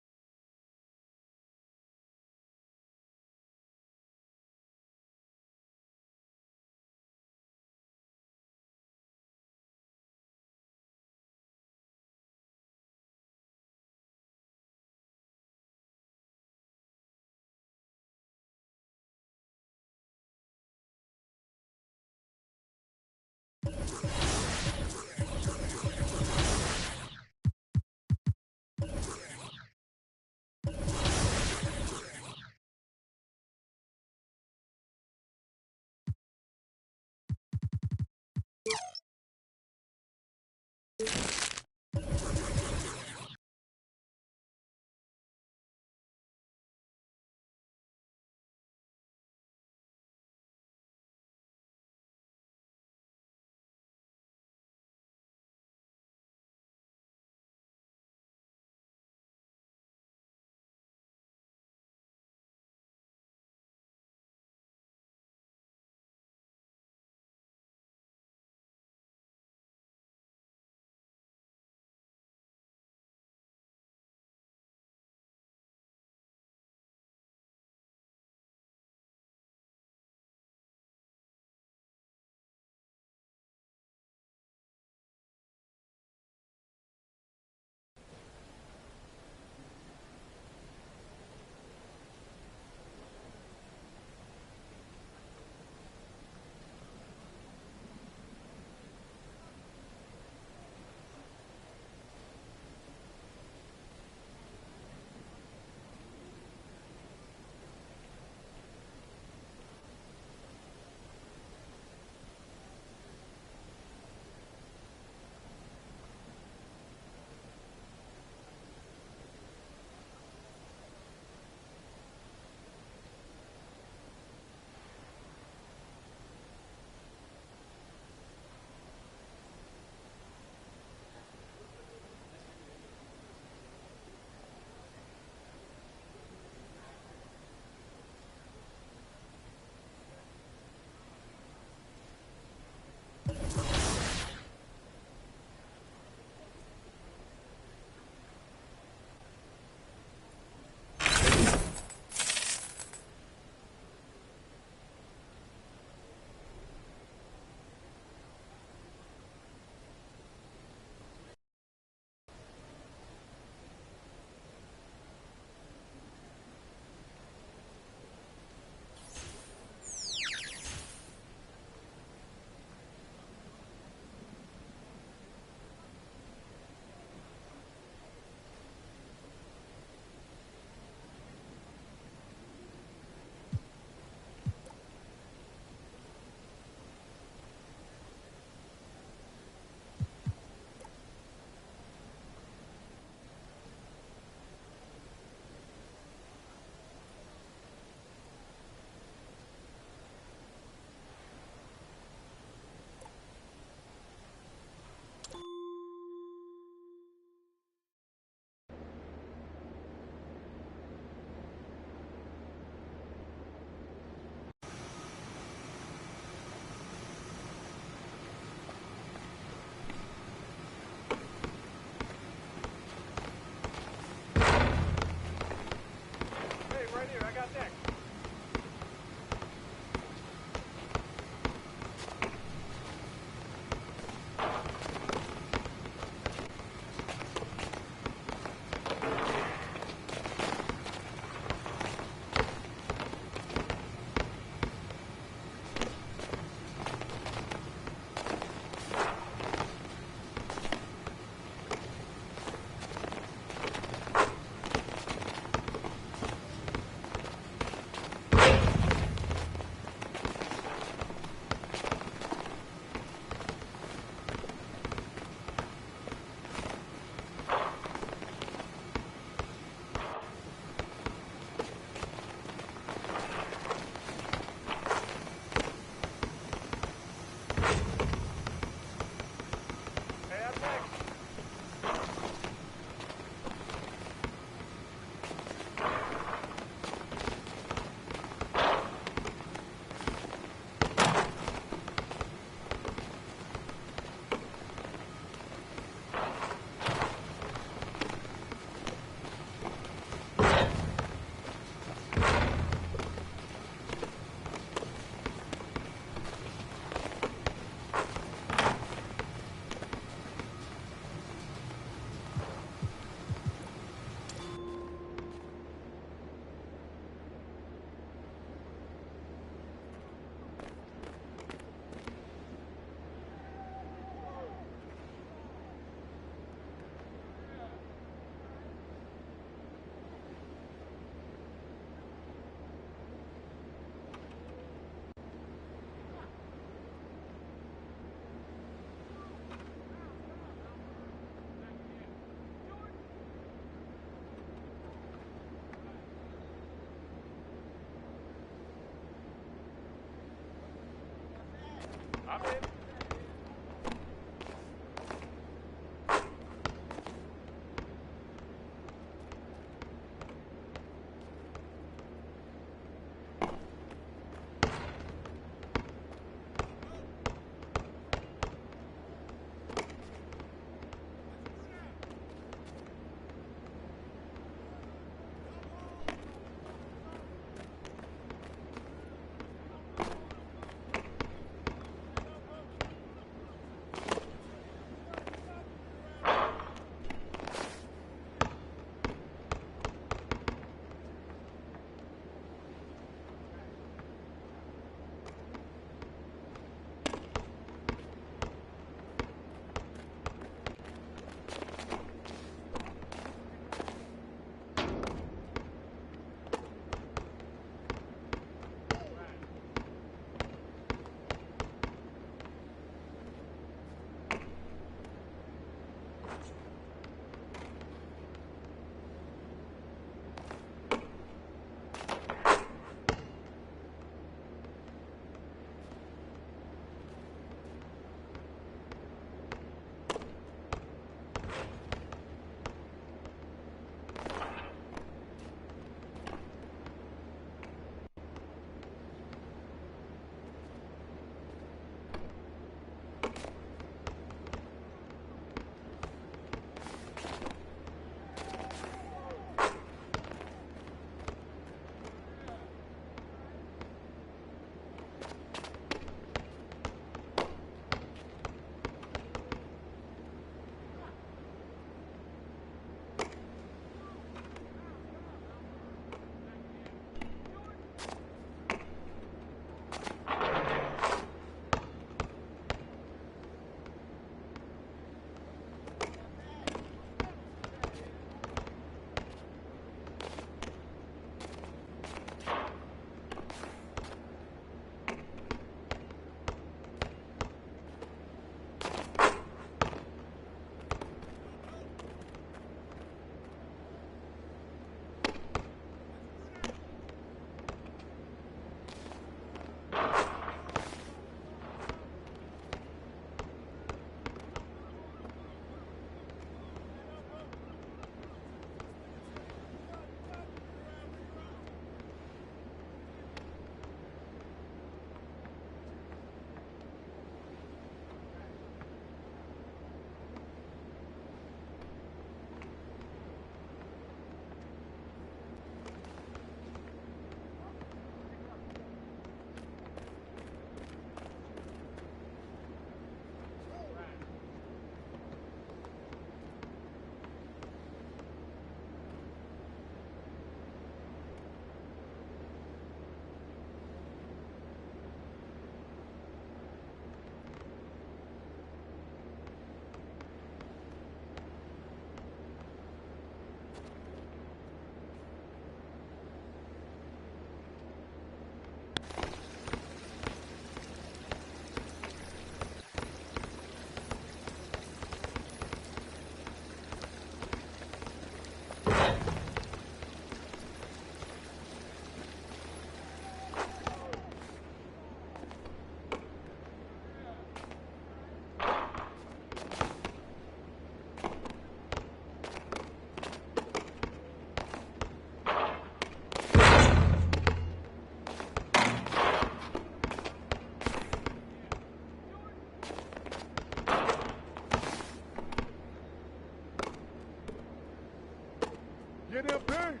Get up there.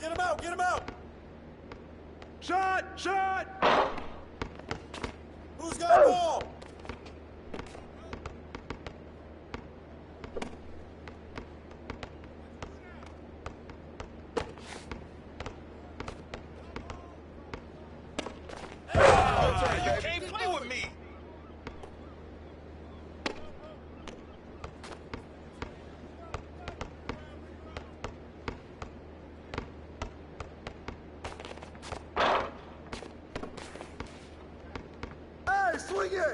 Get him out! Get him out! Shot! Shot! Who's got the ball? You can't play with me. Hey, swing it!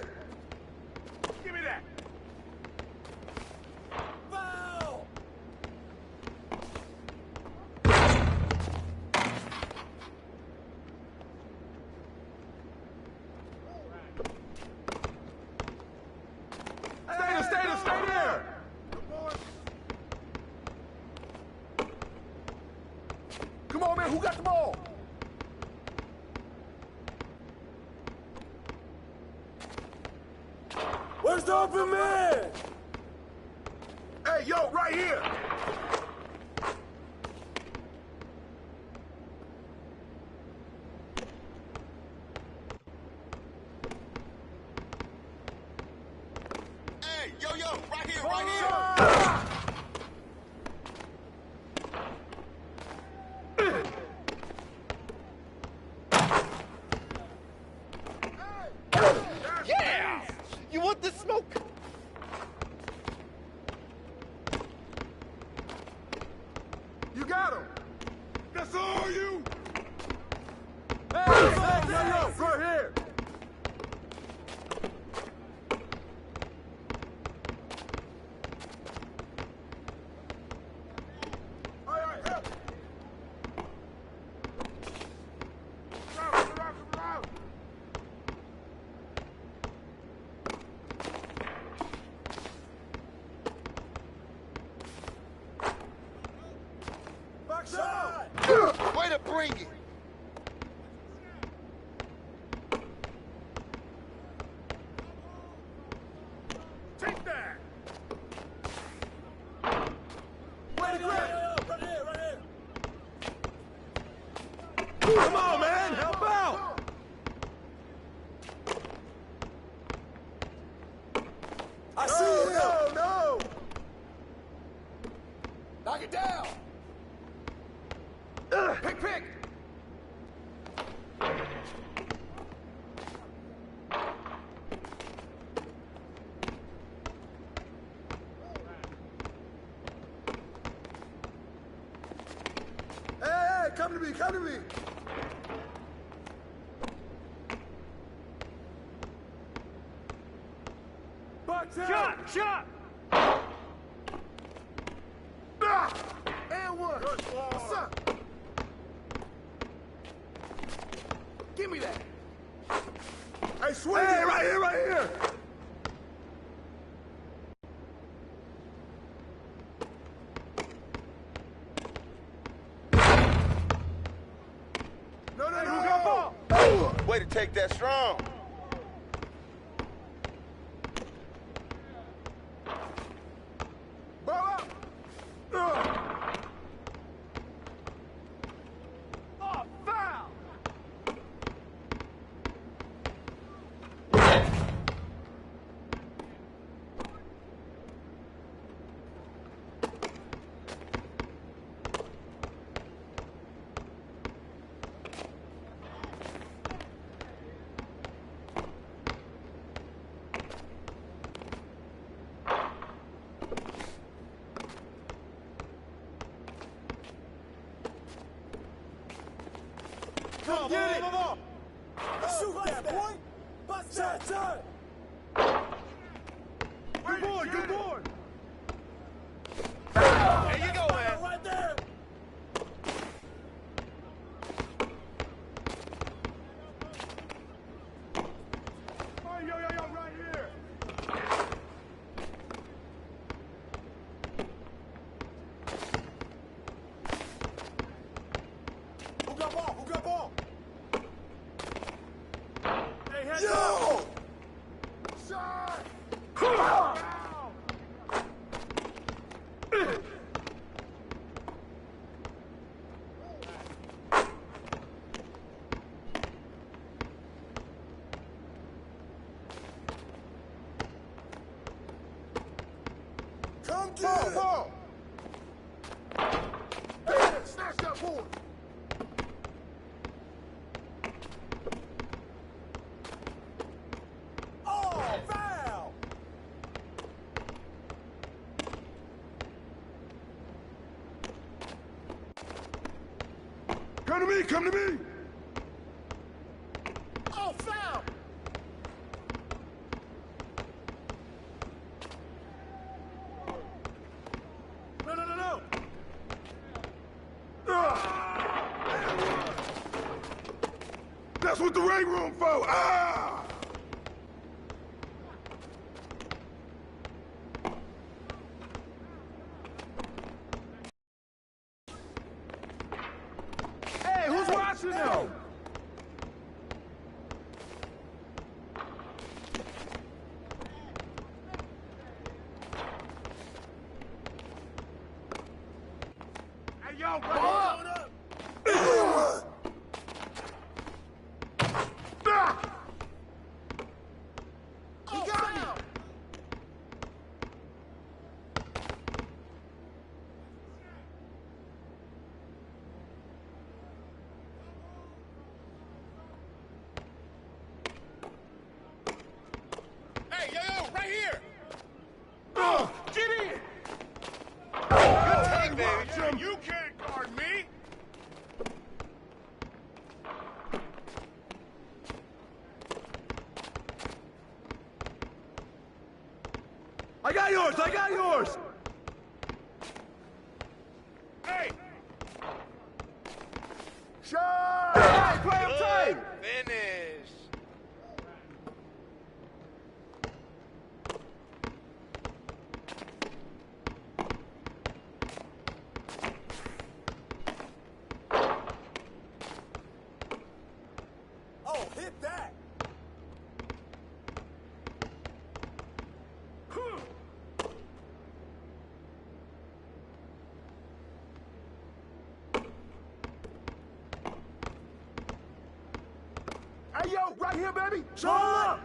Where's the open man? Hey, yo, right here. Hey, yo, right here, right here. Yeah! You want the smoke? You got him. That's all you. Hey, yo, right here. All right, help. Come around. Backside. Way to bring it. Take that. Way to grab. Right here. Come on, man. Help out. I see you. No. Knock it down. Pick. Hey, come to me. Shot. And one. What's up? Give me that. Hey, swing it. Right here. No. Who got ball? Way to take that strong. Ball up. Oh, foul. Come get it! Shoot that, boy! Bust that! Good boy! There you go, man! Right there! Oh, yo, right here! Who got ball? Hey, heads up! Shot! Come get it! Ball! Hey, snatch that board! Oh, foul! Come to me! Oh, foul! No! That's what the ring room for! Ah! Hey, who's watching them? He got me! Hey, yo, right here! Get in! Good take, baby. You can't guard me! I got yours! I got yours! Hey! Shot! Hey, play him tight! Finish! Oh, hit that! Hey, yo, right here, baby! Show up!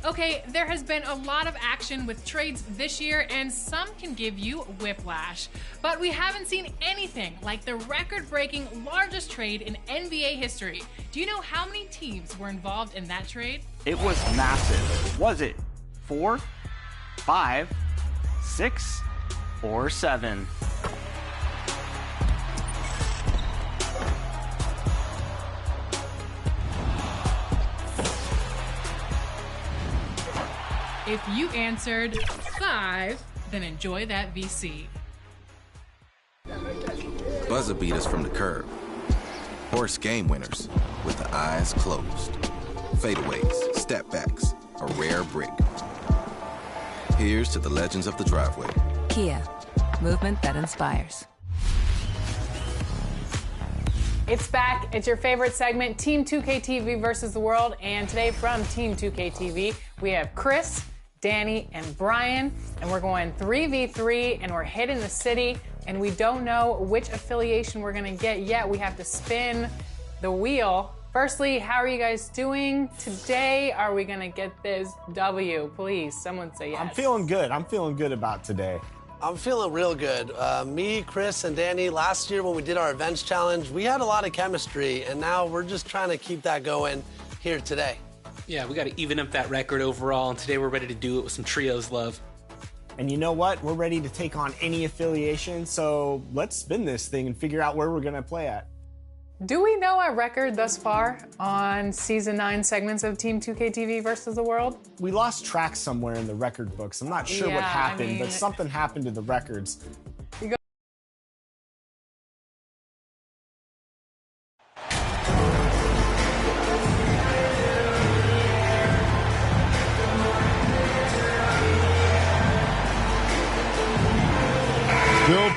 Okay, there has been a lot of action with trades this year, and some can give you whiplash. But we haven't seen anything like the record-breaking largest trade in NBA history. Do you know how many teams were involved in that trade? It was massive. Was it 4, 5, 6, or 7? If you answered 5, then enjoy that VC. Buzzer beaters from the curb. Horse game winners with the eyes closed. Fadeaways, step backs, a rare brick. Here's to the legends of the driveway. Kia, movement that inspires. It's back. It's your favorite segment, Team 2K TV versus the world. And today from Team 2K TV, we have Chris, Danny, and Brian. And we're going 3v3, and we're hitting the city. And we don't know which affiliation we're going to get yet. We have to spin the wheel. Firstly, how are you guys doing today? Are we going to get this W? Please, someone say yes. I'm feeling good. I'm feeling good about today. I'm feeling real good. Me, Chris, and Danny, last year when we did our events challenge, we had a lot of chemistry, and now we're just trying to keep that going here today. Yeah, we got to even up that record overall, and today we're ready to do it with some trios love. And you know what? We're ready to take on any affiliation, so let's spin this thing and figure out where we're going to play at. Do we know our record thus far on Season 9 segments of Team 2K TV versus the world? We lost track somewhere in the record books. I'm not sure what happened, but something happened to the records. Still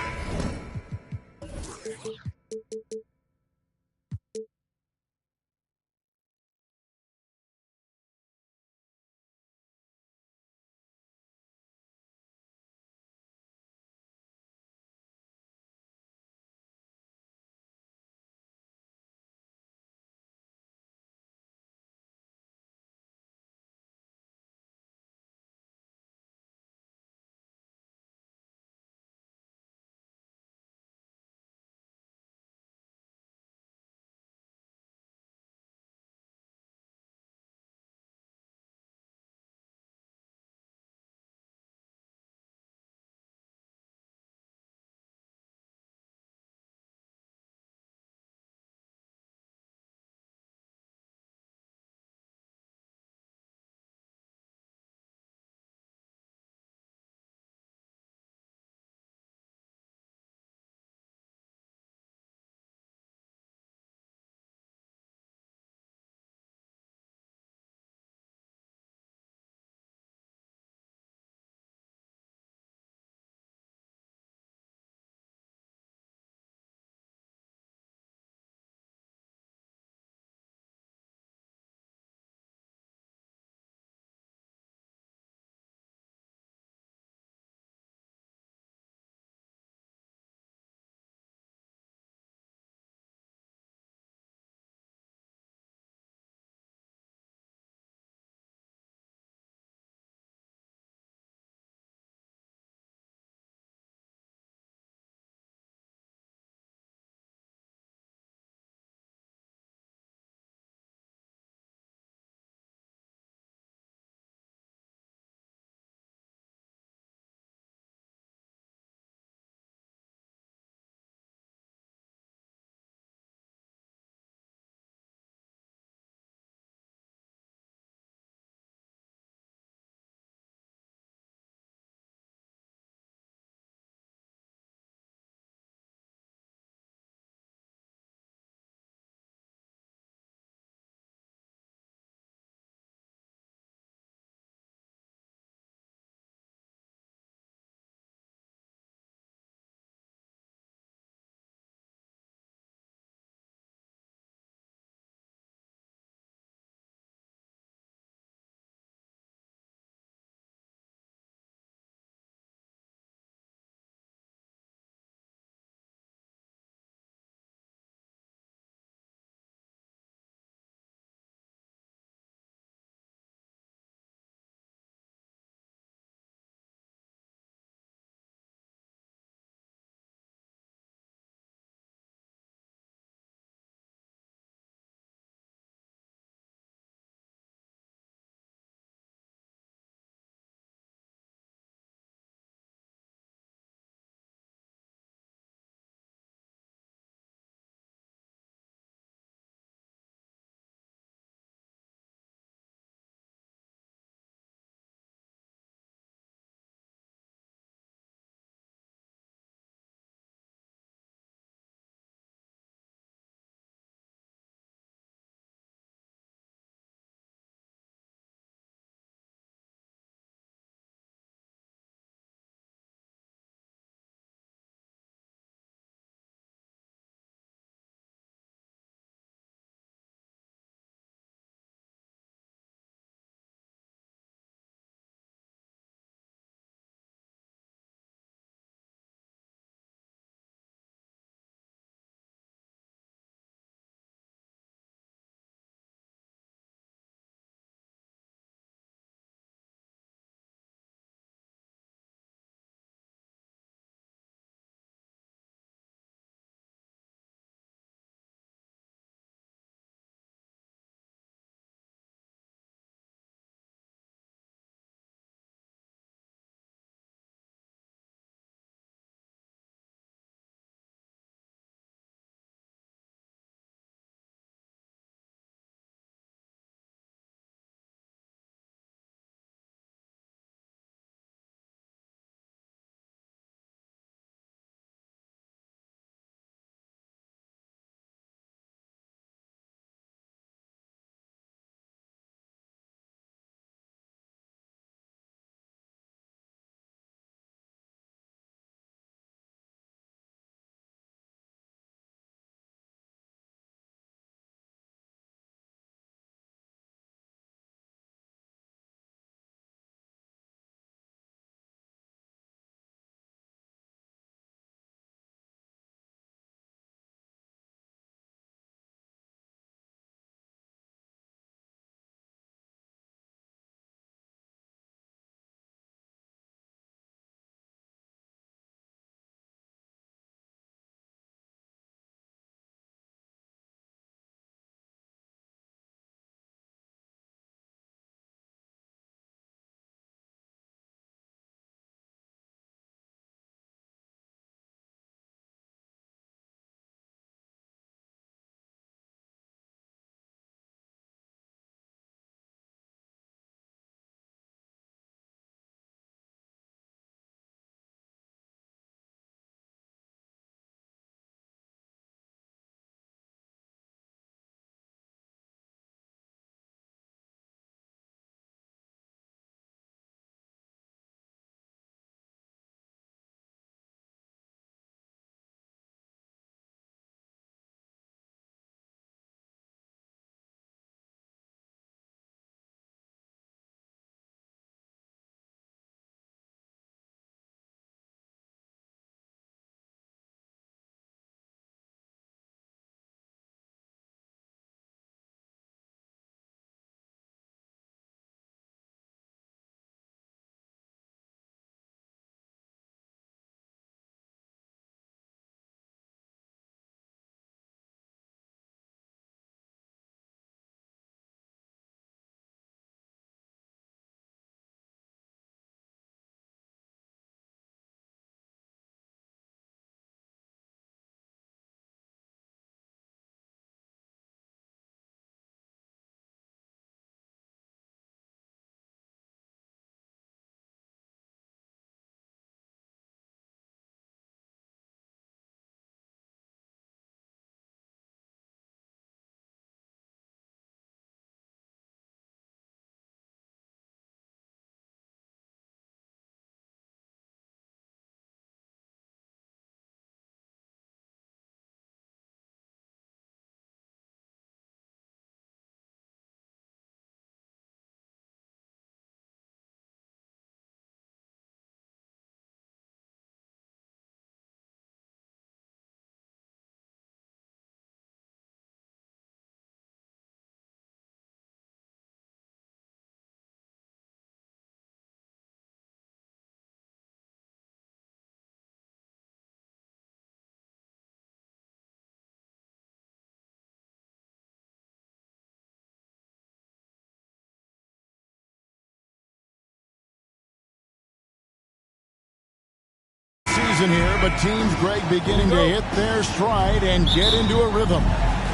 season here, but teams, Greg, beginning to hit their stride and get into a rhythm.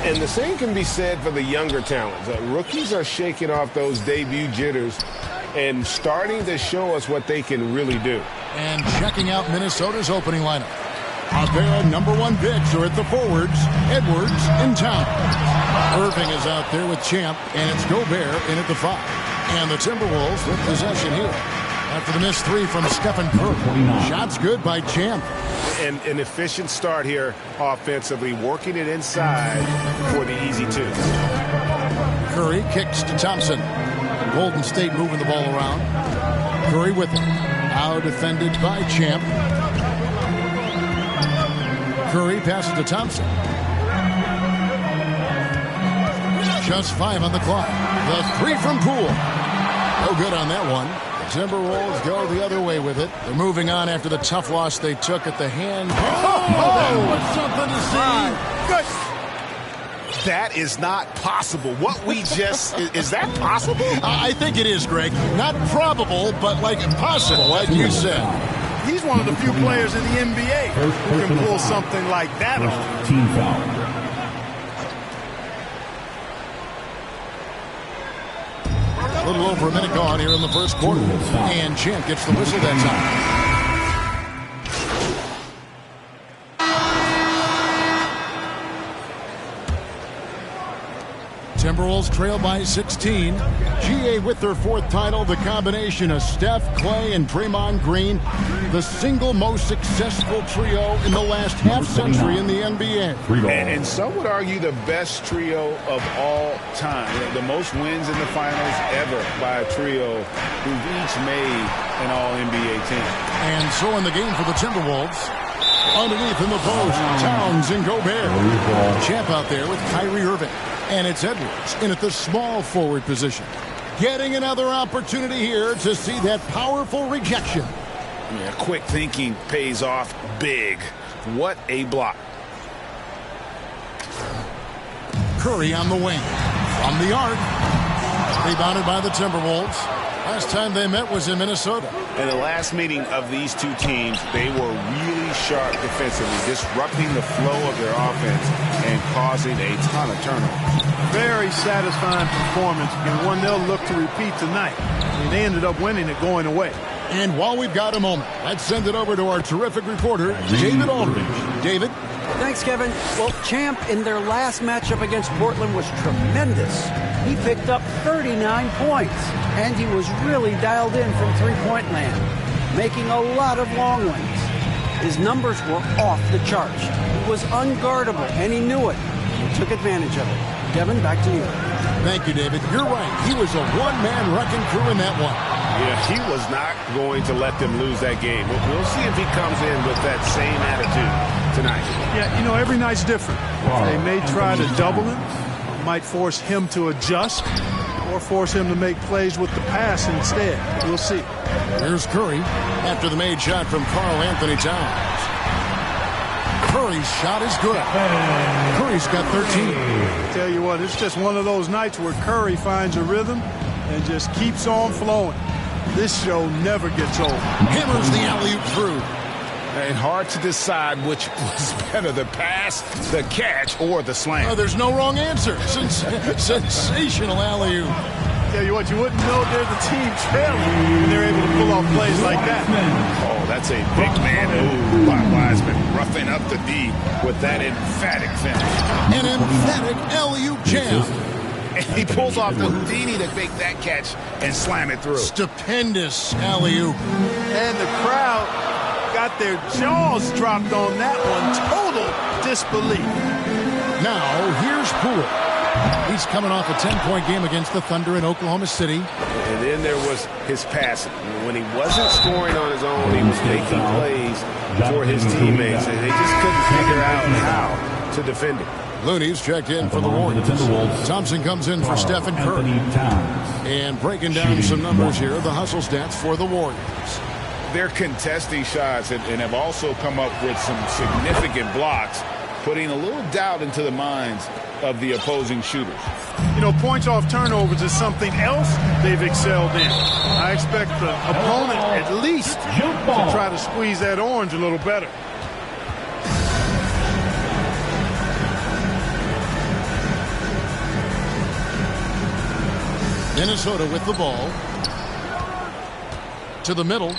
And the same can be said for the younger talents. Rookies are shaking off those debut jitters and starting to show us what they can really do. And checking out Minnesota's opening lineup. A pair of #1 picks are at the forwards, Edwards and Town. Irving is out there with Champ, and it's Gobert in at the 5. And the Timberwolves with possession here. After the missed 3 from Stephen Curry. Shots good by Champ. And an efficient start here offensively, working it inside for the easy 2. Curry kicks to Thompson. Golden State moving the ball around. Curry with it. Now defended by Champ. Curry passes to Thompson. Just 5 on the clock. The 3 from Poole. No good on that one. The Timberwolves go the other way with it. They're moving on after the tough loss they took at the hand. That was something to see. Good. That is not possible. What we just... is that possible? I think it is, Greg. Not probable, but like impossible, like you said. He's one of the few players in the NBA who can pull something like that off. Team foul. A little over a minute gone here in the first quarter. And Champ gets the whistle that time. Timberwolves trail by 16. GA with their 4th title, the combination of Steph, Clay, and Draymond Green, the single most successful trio in the last half-century in the NBA. And some would argue the best trio of all time. The most wins in the finals ever by a trio who've each made an All-NBA team. And so in the game for the Timberwolves, underneath in the post, Towns and Gobert. Champ out there with Kyrie Irving. And it's Edwards in at the small forward position. Getting another opportunity here to see that powerful rejection. Yeah, quick thinking pays off big. What a block. Curry on the wing. From the arc. Rebounded by the Timberwolves. Last time they met was in Minnesota. In the last meeting of these two teams, they were really sharp defensively, disrupting the flow of their offense and causing a ton of turnovers. Very satisfying performance, and one they'll look to repeat tonight. I mean, they ended up winning it going away. And while we've got a moment, let's send it over to our terrific reporter, David Aldridge. David? Thanks, Kevin. Well, Champ in their last matchup against Portland was tremendous. He picked up 39 points, and he was really dialed in from three-point land, making a lot of long ones. His numbers were off the charts. He was unguardable, and he knew it. He took advantage of it. Kevin, back to you. Thank you, David. You're right. He was a one-man wrecking crew in that one. Yeah, he was not going to let them lose that game. We'll see if he comes in with that same attitude tonight. Yeah, you know, every night's different. They may try to double him, might force him to adjust, or force him to make plays with the pass instead. We'll see. Here's Curry after the made shot from Karl Anthony Towns. Curry's shot is good. Curry's got 13. Tell you what, it's just one of those nights where Curry finds a rhythm and just keeps on flowing. This show never gets old. Hammers the alley-oop through. And hard to decide which was better, the pass, the catch, or the slam. Oh, there's no wrong answer. Sensational alley-oop. Tell you what, you wouldn't know they're the team trailing when they're able to pull off plays like that. Oh, that's a big man move by Wiseman, roughing up the D with that emphatic finish. An emphatic alley-oop jam. And he pulls off the Houdini to make that catch and slam it through. Stupendous alley-oop. And the crowd got their jaws dropped on that one. Total disbelief. Now, here's Poole. He's coming off a 10-point game against the Thunder in Oklahoma City. And then there was his passing. When he wasn't scoring on his own, he was making plays for his teammates, and they just couldn't figure out how to defend him. Looney's checked in for the Warriors. Thompson comes in for Stephen Curry. And breaking down some numbers here, the hustle stats for the Warriors. They're contesting shots and have also come up with some significant blocks. putting a little doubt into the minds of the opposing shooters. You know, points off turnovers is something else they've excelled in. I expect the opponent at least to try to squeeze that orange a little better. Minnesota with the ball. To the middle.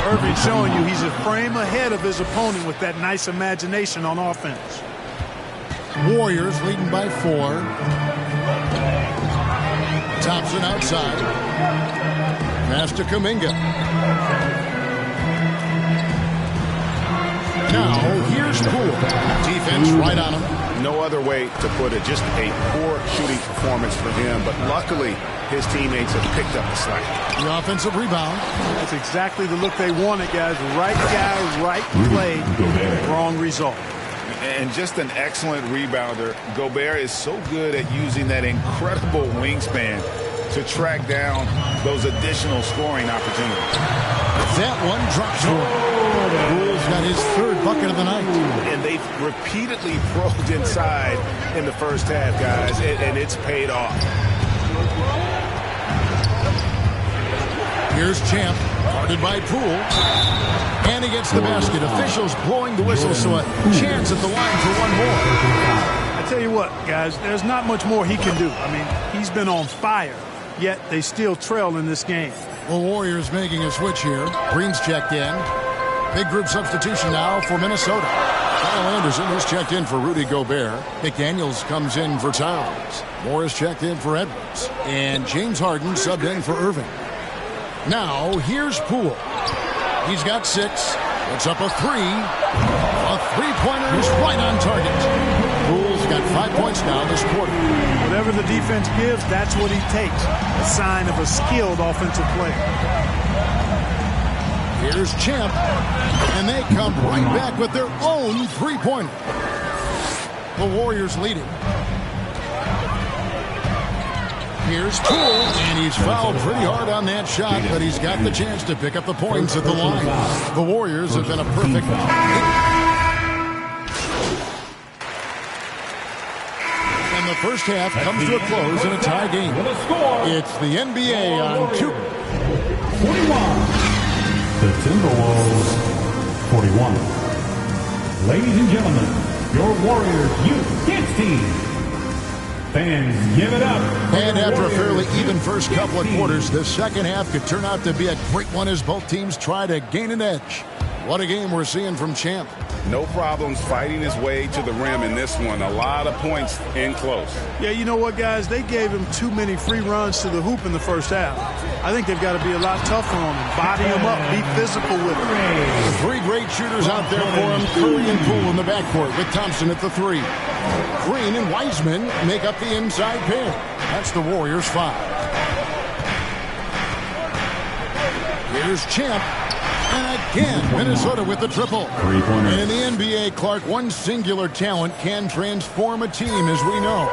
Irving showing you he's a frame ahead of his opponent with that nice imagination on offense. Warriors leading by 4. Thompson outside. Pass to Kuminga. Now, here's Poole. Defense right on him. No other way to put it. Just a poor shooting performance for him. But luckily, his teammates have picked up the slack. The offensive rebound. That's exactly the look they wanted, guys. Right guy, right play, wrong result. And just an excellent rebounder. Gobert is so good at using that incredible wingspan to track down those additional scoring opportunities. That one drops for him. Poole's got his 3rd bucket of the night. And they've repeatedly probed inside in the first half, guys, and it's paid off. Here's Champ, guarded by Poole. And he gets the basket. Officials blowing the whistle, so a chance at the line for one more. I tell you what, guys, there's not much more he can do. I mean, he's been on fire, yet they still trail in this game. The Warriors making a switch here. Green's checked in. Big group substitution now for Minnesota. Kyle Anderson has checked in for Rudy Gobert. McDaniels comes in for Towns. Morris checked in for Edwards. And James Harden subbed in for Irving. Now, here's Poole. He's got 6. Puts up a 3. A three-pointer is right on target. Poole's got 5 points now this quarter. Whatever the defense gives, that's what he takes. A sign of a skilled offensive player. Here's Champ. And they come right back with their own three-pointer. The Warriors leading. Here's Poole, and he's fouled pretty hard on that shot, but he's got the chance to pick up the points at the line. The Warriors have been a perfect... And the first half comes to a close in a tie game. It's the NBA on 2. 41. The Timberwolves, 41. Ladies and gentlemen, your Warriors Youth Kids team. Fans, give it up. And after a fairly even first couple of quarters, the second half could turn out to be a great one as both teams try to gain an edge. What a game we're seeing from Champ. No problems fighting his way to the rim in this one. A lot of points in close. Yeah, you know what, guys? They gave him too many free runs to the hoop in the first half. I think they've got to be a lot tougher on him. Body him up. Be physical with him. 3 great shooters out there for him. Curry and Poole in the backcourt with Thompson at the 3. Green and Wiseman make up the inside pair. That's the Warriors' 5. Here's Champ. And again, Minnesota with the triple. And in the NBA, Clark, one singular talent can transform a team, as we know.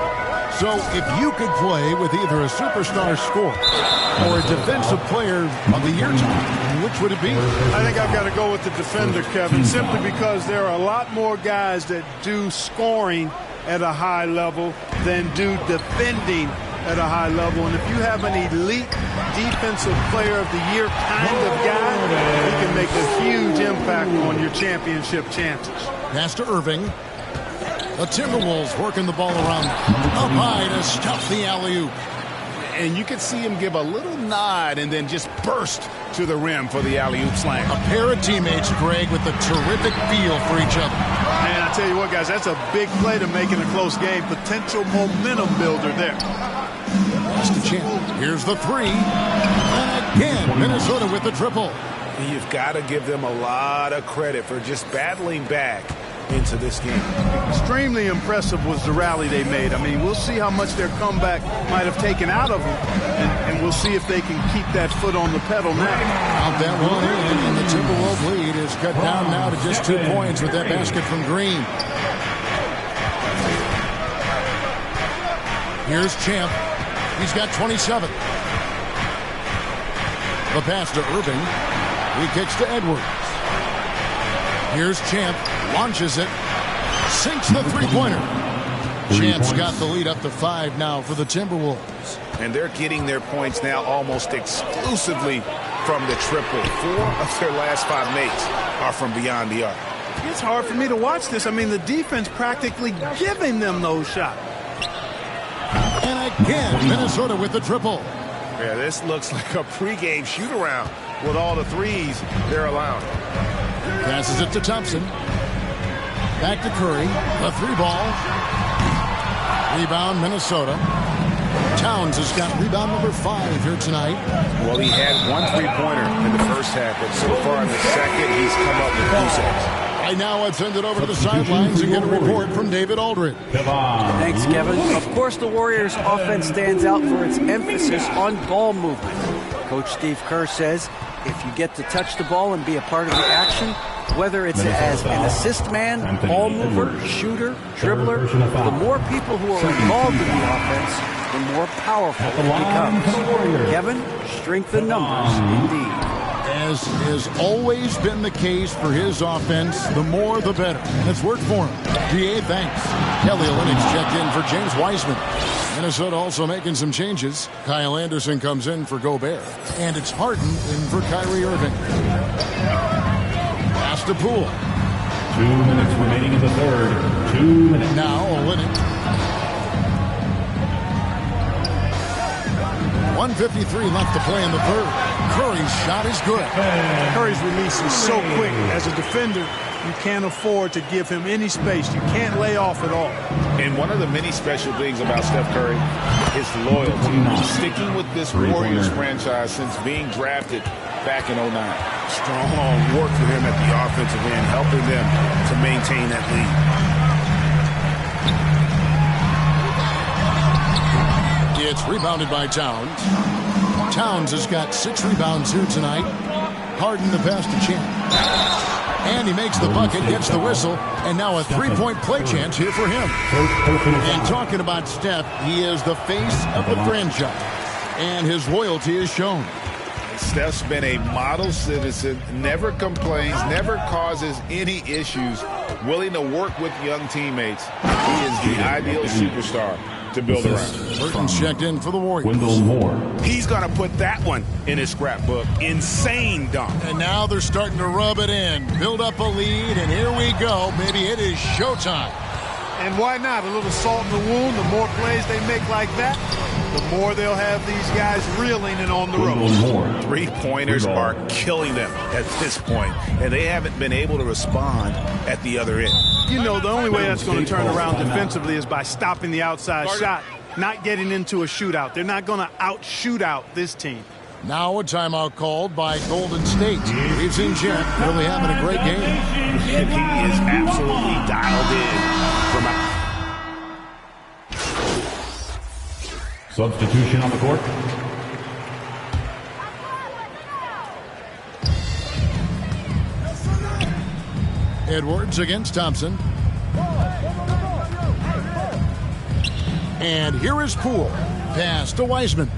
So if you could play with either a superstar scorer or a defensive player of the year team, which would it be? I think I've got to go with the defender, Kevin, simply because there are a lot more guys that do scoring at a high level than do defending at a high level. And if you have an elite defensive player of the year kind of guy, he can make a huge impact on your championship chances. Pass to Irving. The Timberwolves working the ball around. Up high to stuff the alley-oop. And you can see him give a little nod and then just burst to the rim for the alley-oop slam. A pair of teammates, Greg, with a terrific feel for each other. Man, I tell you what, guys, that's a big play to make in a close game. Potential momentum builder there. That's the Champ. Here's the 3. And again, Minnesota with the triple. You've got to give them a lot of credit for just battling back into this game. Extremely impressive was the rally they made. I mean, we'll see how much their comeback might have taken out of them, and we'll see if they can keep that foot on the pedal now. Out that one in, and the Timberwolves lead is cut down now to just 2 points with that basket from Green. Here's Champ. He's got 27. The pass to Irving. He kicks to Edwards. Here's Champ. Launches it. sinks the three-pointer. Champ's got the lead up to 5 now for the Timberwolves. And they're getting their points now almost exclusively from the triple. 4 of their last 5 makes are from beyond the arc. It's hard for me to watch this. I mean, the defense practically giving them those shots. And again, Minnesota with the triple. Yeah, this looks like a pregame shoot-around with all the threes they're allowing. Passes it to Thompson. Back to Curry. The 3-ball. Rebound, Minnesota. Towns has got rebound number 5 here tonight. Well, he had 1 3-pointer in the first half, but so far in the second, he's come up with 2 sets. And now let's send it over to the sidelines and get a report from David Aldridge. Thanks, Kevin. Of course, the Warriors' offense stands out for its emphasis on ball movement. Coach Steve Kerr says if you get to touch the ball and be a part of the action, whether it's as an assist man, ball mover, shooter, dribbler, the more people who are involved in the offense, the more powerful it becomes. Kevin, strength in numbers indeed. As has always been the case for his offense, the more the better. And it's worked for him. DA, thanks. Kelly Olynyk checked in for James Wiseman. Minnesota also making some changes. Kyle Anderson comes in for Gobert. And it's Harden in for Kyrie Irving. Pass to Poole. 2 minutes remaining in the third. 2 minutes. Now Olynyk. 1:53 left to play in the third. Curry's shot is good. Curry's release is so quick. As a defender, you can't afford to give him any space. You can't lay off at all. And one of the many special things about Steph Curry is loyalty. Sticking with this Warriors franchise since being drafted back in 09. Strong work for him at the offensive end, helping them to maintain that lead. It's rebounded by Towns. Towns has got 6 rebounds here tonight. Harden the pass to Champ. And he makes the bucket, gets the whistle, and now a 3-point play chance here for him. And talking about Steph, he is the face of the franchise, and his loyalty is shown. Steph's been a model citizen, never complains, never causes any issues, willing to work with young teammates. He is the ideal superstar to build around. Burton's checked in for the Warriors. He's going to put that one in his scrapbook. Insane dunk. And now they're starting to rub it in, build up a lead, and here we go. Maybe it is showtime. And why not? A little salt in the wound. The more plays they make like that, the more they'll have these guys reeling and on the ropes. 3-pointers are killing them at this point, and they haven't been able to respond at the other end. You know, the only way that's going to turn around defensively is by stopping the outside shot, not getting into a shootout. They're not going to out-shootout this team. Now a timeout called by Golden State. We've seen Jet really having a great game. And he is absolutely dialed in from out. Substitution on the court. Edwards against Thompson. And here is Poole. Pass to Wiseman.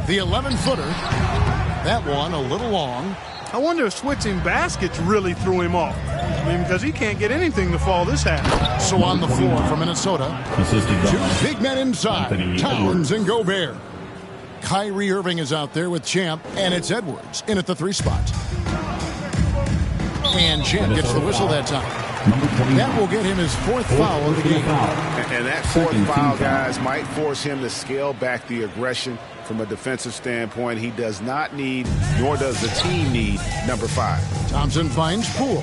The 11-footer. That one a little long. I wonder if switching baskets really threw him off. I mean, because he can't get anything to fall this half. So on the floor for Minnesota, 2 big men inside, Towns and Gobert. Kyrie Irving is out there with Champ, and it's Edwards in at the 3 spot. And Champ gets the whistle that time. That will get him his 4th foul of the game. And that 4th foul, guys, might force him to scale back the aggression from a defensive standpoint. He does not need, nor does the team need, number 5. Thompson finds Poole.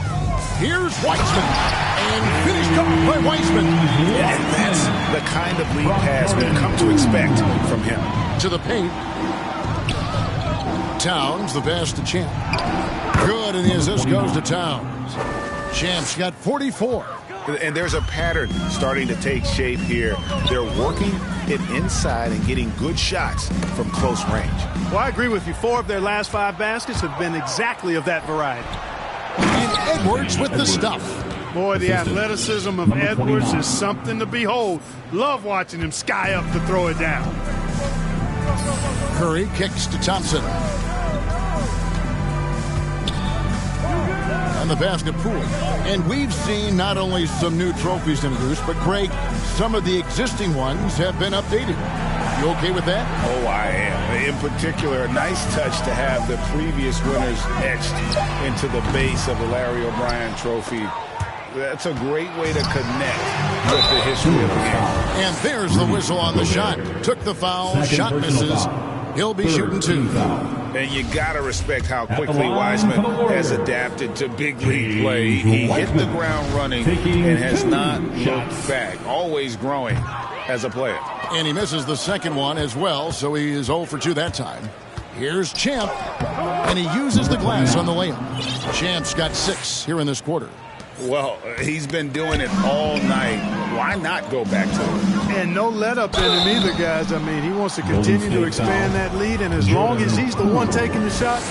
Here's Wiseman. And finished off by Wiseman. And that's the kind of lead pass we've come to expect from him. To the paint. Towns, the pass to Champ. Good, and the assist goes to Towns. Champ's got 44. And there's a pattern starting to take shape here. They're working it inside and getting good shots from close range. Well, I agree with you. 4 of their last 5 baskets have been exactly of that variety. And Edwards with the stuff. Boy, the athleticism of Edwards is something to behold. Love watching him sky up to throw it down. Curry kicks to Thompson. And the pass to Poole. And we've seen not only some new trophies introduced, but Craig, some of the existing ones have been updated. You okay with that? Oh, I am. In particular, a nice touch to have the previous winners etched into the base of the Larry O'Brien trophy. That's a great way to connect with the history of the game. And there's the whistle on the shot. Took the foul, shot misses. He'll be shooting 2. And you got to respect how quickly Wiseman has adapted to big league play. He hit the ground running and has not looked back, always growing as a player. And he misses the second one as well, so he is 0 for 2 that time. Here's Champ, and he uses the glass on the layup. Champ's got 6 here in this quarter. Well, he's been doing it all night. Why not go back to it? And no let up in him either, guys. I mean, he wants to continue to expand that lead, and as long as he's the one taking the shot,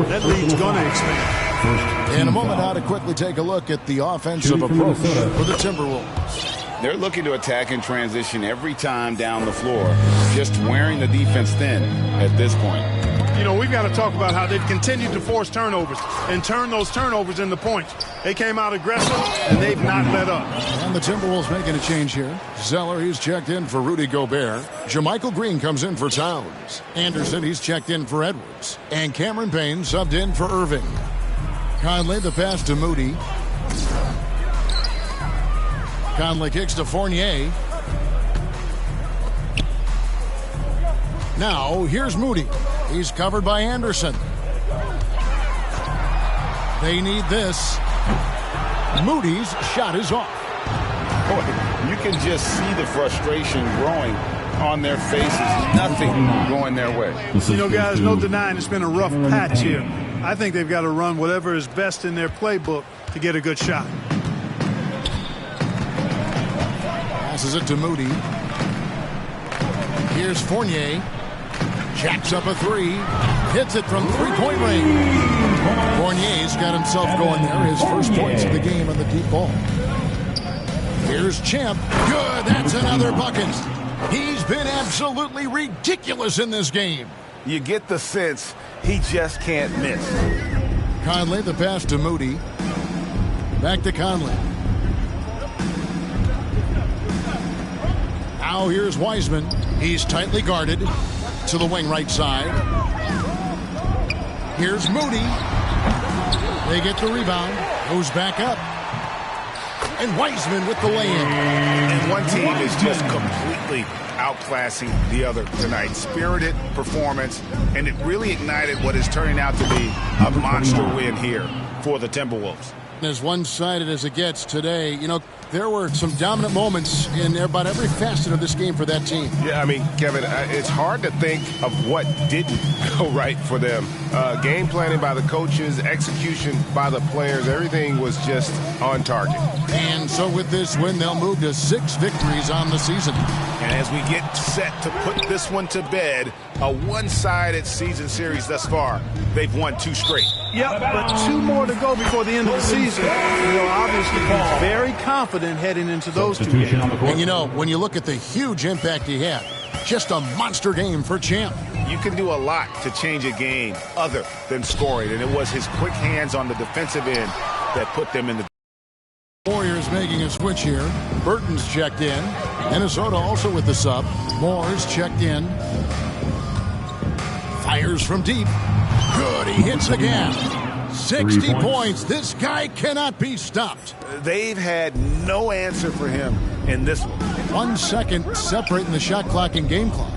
that lead's going to expand. In a moment now to quickly take a look at the offensive approach for the Timberwolves. They're looking to attack in transition every time down the floor, just wearing the defense thin at this point. You know, we've got to talk about how they've continued to force turnovers and turn those turnovers into points. They came out aggressive, and they've not let up. And the Timberwolves making a change here. Zeller, he's checked in for Rudy Gobert. JaMychal Green comes in for Towns. Anderson, he's checked in for Edwards. And Cameron Payne subbed in for Irving. Conley, the pass to Moody. Conley kicks to Fournier. Now, here's Moody. He's covered by Anderson. They need this. Moody's shot is off. Boy, you can just see the frustration growing on their faces. Nothing going their way. You know, guys, no denying it's been a rough patch here. I think they've got to run whatever is best in their playbook to get a good shot. Passes it to Moody. Here's Fournier. Jacks up a 3. Hits it from three-point range. Fournier's got himself going there. His first points of the game on the deep ball. Here's Champ. Good. That's another bucket. He's been absolutely ridiculous in this game. You get the sense he just can't miss. Conley, the pass to Moody. Back to Conley. Now here's Wiseman. He's tightly guarded to the wing right side. Here's Moody. They get the rebound. Goes back up. And Wiseman with the lay-in. And one team is just completely outclassing the other tonight. Spirited performance, and it really ignited what is turning out to be a monster win here for the Timberwolves. As one-sided as it gets today, you know, there were some dominant moments in about every facet of this game for that team. Yeah, I mean, Kevin, it's hard to think of what didn't go right for them. Game planning by the coaches, execution by the players, everything was just on target. And so with this win, they'll move to 6 victories on the season. And as we get set to put this one to bed, a one-sided season series thus far, they've won 2 straight. Yep, but 2 more to go before the end of the season. They'll obviously be very confident heading into those 2 games. And you know, when you look at the huge impact he had, just a monster game for Champ. You can do a lot to change a game other than scoring, and it was his quick hands on the defensive end that put them in the... Warriors making a switch here. Burton's checked in. Minnesota also with the sub. Moore's checked in. Fires from deep. Good, he hits again. 60 points. This guy cannot be stopped. They've had no answer for him in this one. 1 second separating the shot clock and game clock.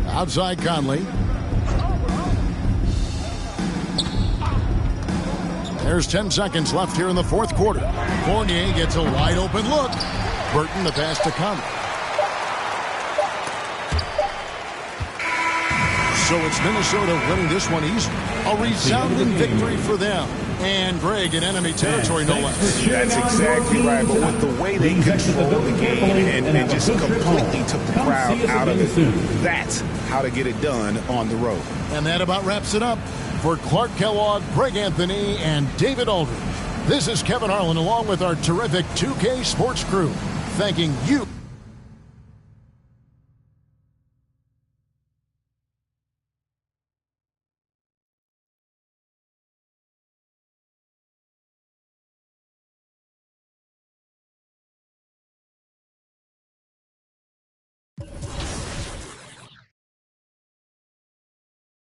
Outside Conley. There's 10 seconds left here in the 4th quarter. Fournier gets a wide open look. Burton the pass to Conley. So it's Minnesota winning this one easily. A resounding victory for them. And Greg in enemy territory, no less. That's exactly right. But with the way they controlled the game and just completely took the crowd out of it, that's how to get it done on the road. And that about wraps it up. For Clark Kellogg, Greg Anthony, and David Aldridge, this is Kevin Harlan along with our terrific 2K Sports crew, thanking you